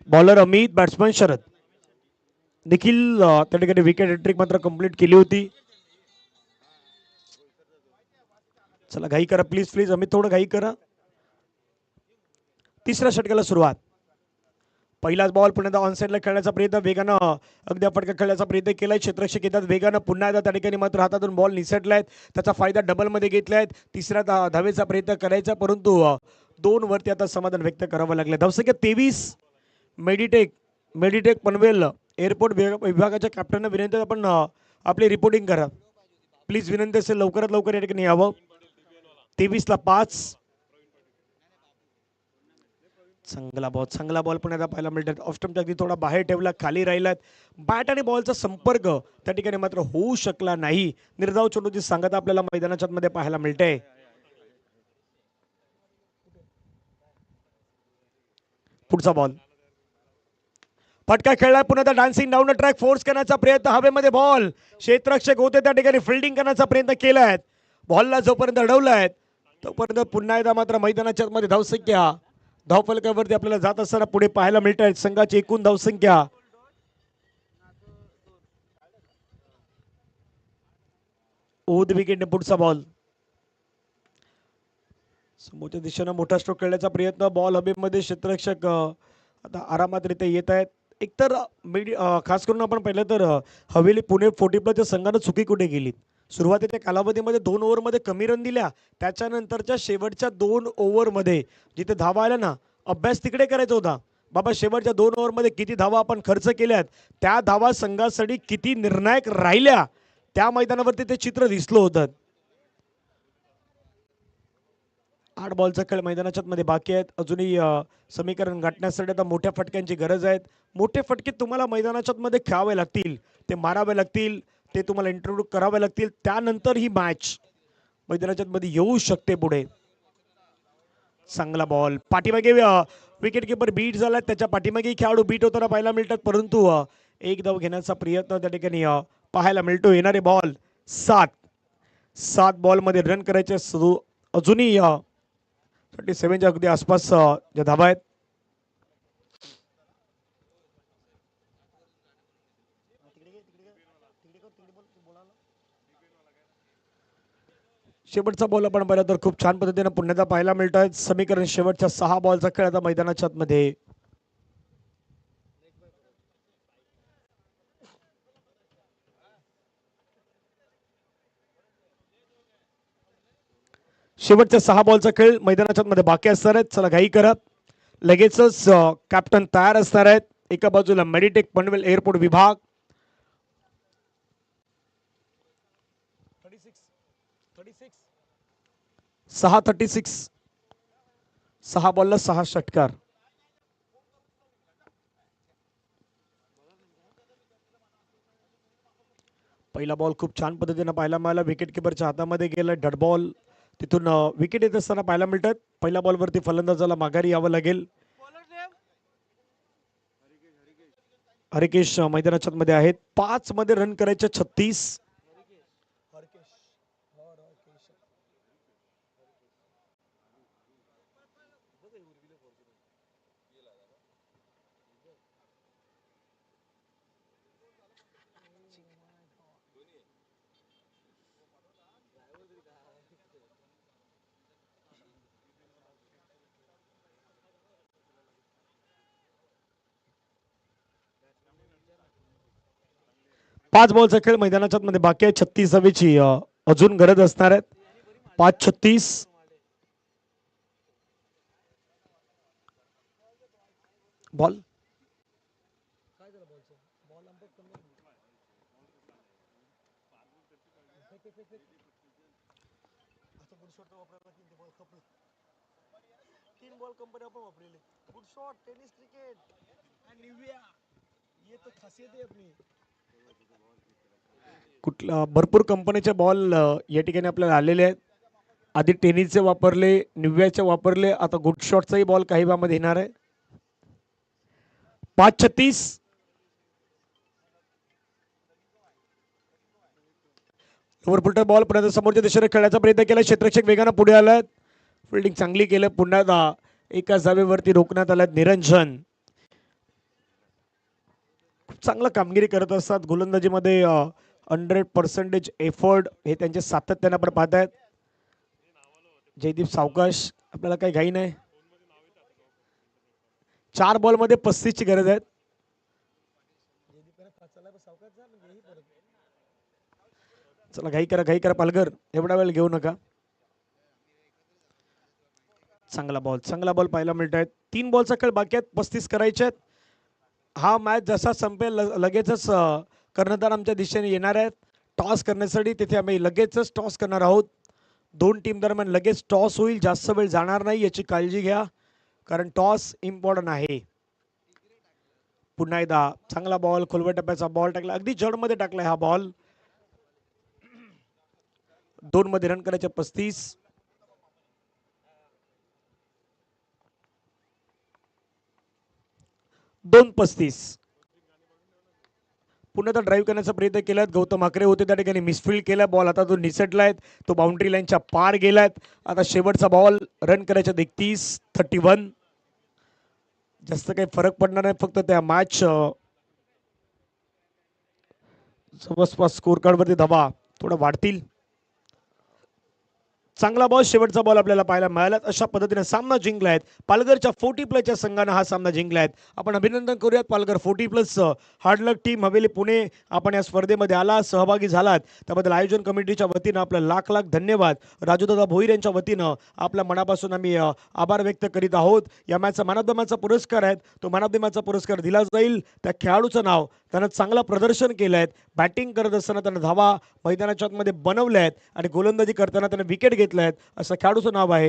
[SPEAKER 6] Bowler Amit, batsman Sharad. निखिल त्या ठिकाणी विकेट हॅट्रिक मात्र कंप्लीट केली होती. चला घाई करा प्लीज अमित, थोडं घाई करा. तिसऱ्या षटकाला सुरुवात. पहिलाच बॉल पुन्हा ऑन साइडला खेळण्याचा प्रयत्न वेगानं अगदी फटका खेळण्याचा प्रयत्न केलाय. क्षेत्ररक्षक येतात वेगानं. पुन्हा एकदा त्या ठिकाणी मात्र हातातून बॉल निसटलाय. त्याचा फायदा डबलमध्ये घेतलाय. तिसऱ्या धावेचा प्रयत्न करायचा परंतु 2 वरती आता समाधान व्यक्त करावं लागलं. धावसंख्या 23. मेडिटेक पनवेल एअरपोर्ट विभागाच्या कॅप्टनना विनंती आपण आपली रिपोर्टिंग करा प्लीज. विनंती असेल लवकरात लवकर या ठिकाणी यावं. 23ला 5. चांगला बॉल पुन्हा पाहायला मिळतात. ऑफ स्टंपच्या अगदी थोडा बाहेर ठेवला, खाली राहिलात. बॅट आणि बॉलचा संपर्क त्या ठिकाणी मात्र होऊ शकला नाही. निर्धाव चेंडूची सांगता आपल्याला मैदानाच्या मध्ये पाहायला मिळते. पुढचा बॉल फटका खेळला पुन्हा त्या डान्सिंग डाऊन ट्रॅक फोर्स करण्याचा प्रयत्न हवेमध्ये बॉल क्षेत्ररक्षक होते त्या ठिकाणी फिल्डिंग करण्याचा प्रयत्न केलाय बॉलला जोपर्यंत अडवलाय तोपर्यंत पुन्हा एकदा मात्र मैदानाच्या मध्ये धावसंख्या धावफलकावरती आपल्याला जात असताना पुढे पाहायला मिळत आहे संघाची एकूण धावसंख्या ओद विकेटने पुढचा बॉल समोरच्या दिशेनं मोठा स्ट्रोक खेळण्याचा प्रयत्न बॉल हवेमध्ये क्षेत्ररक्षक आता आरामातरित्या येत आहेत एकतर खास करून आपण पाहिलं तर हवेली पुणे 40 संघानं चुकी कुठे गेली सुरुवातीच्या कालावधीमध्ये 2 ओव्हरमध्ये कमी रन दिल्या त्याच्यानंतरच्या शेवटच्या 2 ओव्हरमध्ये जिथे धावा आल्या ना अभ्यास तिकडे करायचा होता बाबा शेवटच्या 2 ओव्हरमध्ये किती धावा आपण खर्च केल्यात त्या धावा संघासाठी किती निर्णायक राहिल्या त्या मैदानावरती ते चित्र दिसलं होतं 8 बॉलचा खेळ मैदानाच्या मध्ये बाकी आहेत अजूनही समीकरण गाठण्यासाठी आता मोठ्या फटक्यांची गरज आहे मोठे फटके तुम्हाला मैदानाच्या मध्ये खेळावे लागतील ते मारावे लागतील ते तुम्हाला इंट्रोड्यूस करावे लागतील त्यानंतर ही मॅच मैदानाच्या मध्ये येऊ शकते पुढे चांगला बॉल पाठीमागे विकेट किपर बीट झाला त्याच्या पाठीमागे खेळाडू बीट होताना पाहायला मिळतात परंतु एक धाव घेण्याचा प्रयत्न त्या ठिकाणी पाहायला मिळतो येणारे बॉल 7 बॉल मध्ये रन करायचे अजूनही 37च्या अगदी आसपास ज्या धावा आहेत शेवटचा बॉल आपण पाहिला तर खूप छान पद्धतीने पुन्हा एकदा पाहायला मिळत आहेत समीकरण शेवटच्या 6 बॉलचा खेळ आता मैदानाच्या मध्ये शेवटच्या 6 बॉलचा खेळ मैदानाच्या मध्ये बाकी असणार आहेत चला घाई करा लगेचच कॅप्टन तयार असणार आहेत एका बाजूला मेडिटेक पनवेल एअरपोर्ट विभाग 6 बॉलला 6 षटकार पहिला बॉल खूप छान पद्धतीने पाहायला मिळाला विकेट किपरच्या हातामध्ये गेला डॉट बॉल तिथून विकेट येत असताना पाहायला मिळतात पहिल्या बॉलवरती फलंदाजाला माघारी यावं लागेल हरिकेश मैदानाच्या मध्ये आहेत 5 मध्ये रन करायचे 36 5 बॉलचा खेळ मैदानाच्या मध्ये बाकी आहे 36 हवेची अजून गरज असणार आहेत 5-36 बॉल कुठला भरपूर कंपनीचे बॉल या ठिकाणी आपल्याला आलेले आहेत आधी टेनिसचे वापरले निव्याचे वापरले आता गुड शॉटचाही बॉल काही भागामध्ये येणार आहे 5-36 ओव्हरफुलटर बॉल पर्यंत समोरच्या दिशेने खेळण्याचा प्रयत्न केला क्षेत्ररक्षक वेगानं पुढे आलात फिल्डिंग चांगली केलं पुन्हा एका जागेवरती रोखण्यात आल्यात निरंजन खूप चांगलं कामगिरी करत असतात गोलंदाजीमध्ये 100% एफर्ट हे त्यांचे सातत्याने आपण पाहत आहेत जयदीप सावकाश आपल्याला काही घाई नाही 4 बॉलमध्ये 35 ची गरज आहे चला घाई करा पालघर एवढा वेळ घेऊ नका चांगला बॉल पाहायला मिळत आहे 3 बॉलचा खेळ बाकी आहेत 35 करायचे आहेत हा मॅच जसा संपेल लगेचच कर्णधार आमच्या दिशेने येणार आहेत टॉस करण्यासाठी तिथे आम्ही लगेचच टॉस करणार आहोत 2 टीम दरम्यान लगेच टॉस होईल जास्त वेळ जाणार नाही याची काळजी घ्या कारण टॉस इम्पॉर्टंट आहे पुन्हा एकदा चांगला बॉल खोलव्या टप्प्याचा बॉल टाकला अगदी जडमध्ये टाकला हा बॉल 2 मध्ये रन करायचे 35 2-35 पुन्हा एकदा ड्राईव्ह करण्याचा प्रयत्न केलात. गौतम हकरे होते त्या ठिकाणी मिसफिल्ड केला. बॉल आता तो निसटलाय, तो बाउंड्री लाईनच्या पार गेलात. आता शेवटचा बॉल रन करायच्या 31 जास्त काही फरक पडणार नाही, फक्त त्या मॅच जवळपास स्कोर कार्डवरती धावा थोडं वाढतील. चांगला बॉल, शेवटचा बॉल आपल्याला पाहायला मिळाला. अशा पद्धतीने सामना जिंकलायत पालघरच्या 40+ संघानं हा सामना जिंकलायत. आपण अभिनंदन करूयात पालघर 40+चं. हार्ड लक टीम हवेली पुणे, आपण या स्पर्धेमध्ये आला, सहभागी झालात त्याबद्दल आयोजन कमिटीच्या वतीनं आपलं लाख लाख धन्यवाद. राजूदादा भोईर यांच्या वतीनं आपल्या मनापासून आम्ही आभार व्यक्त करीत आहोत. या मॅचचा मॅन ऑफ द मॅचचा पुरस्कार आहे, तो मॅन ऑफ द मॅचचा पुरस्कार दिला जाईल त्या खेळाडूचं नाव. त्यानं चांगलं प्रदर्शन केलं आहे. बॅटिंग करत असताना त्यानं धावा मैदानाच्या आतमध्ये बनवल्या आहेत आणि गोलंदाजी करताना त्यानं विकेट घेतल्या आहेत. असं खेळाडूचं नाव आहे.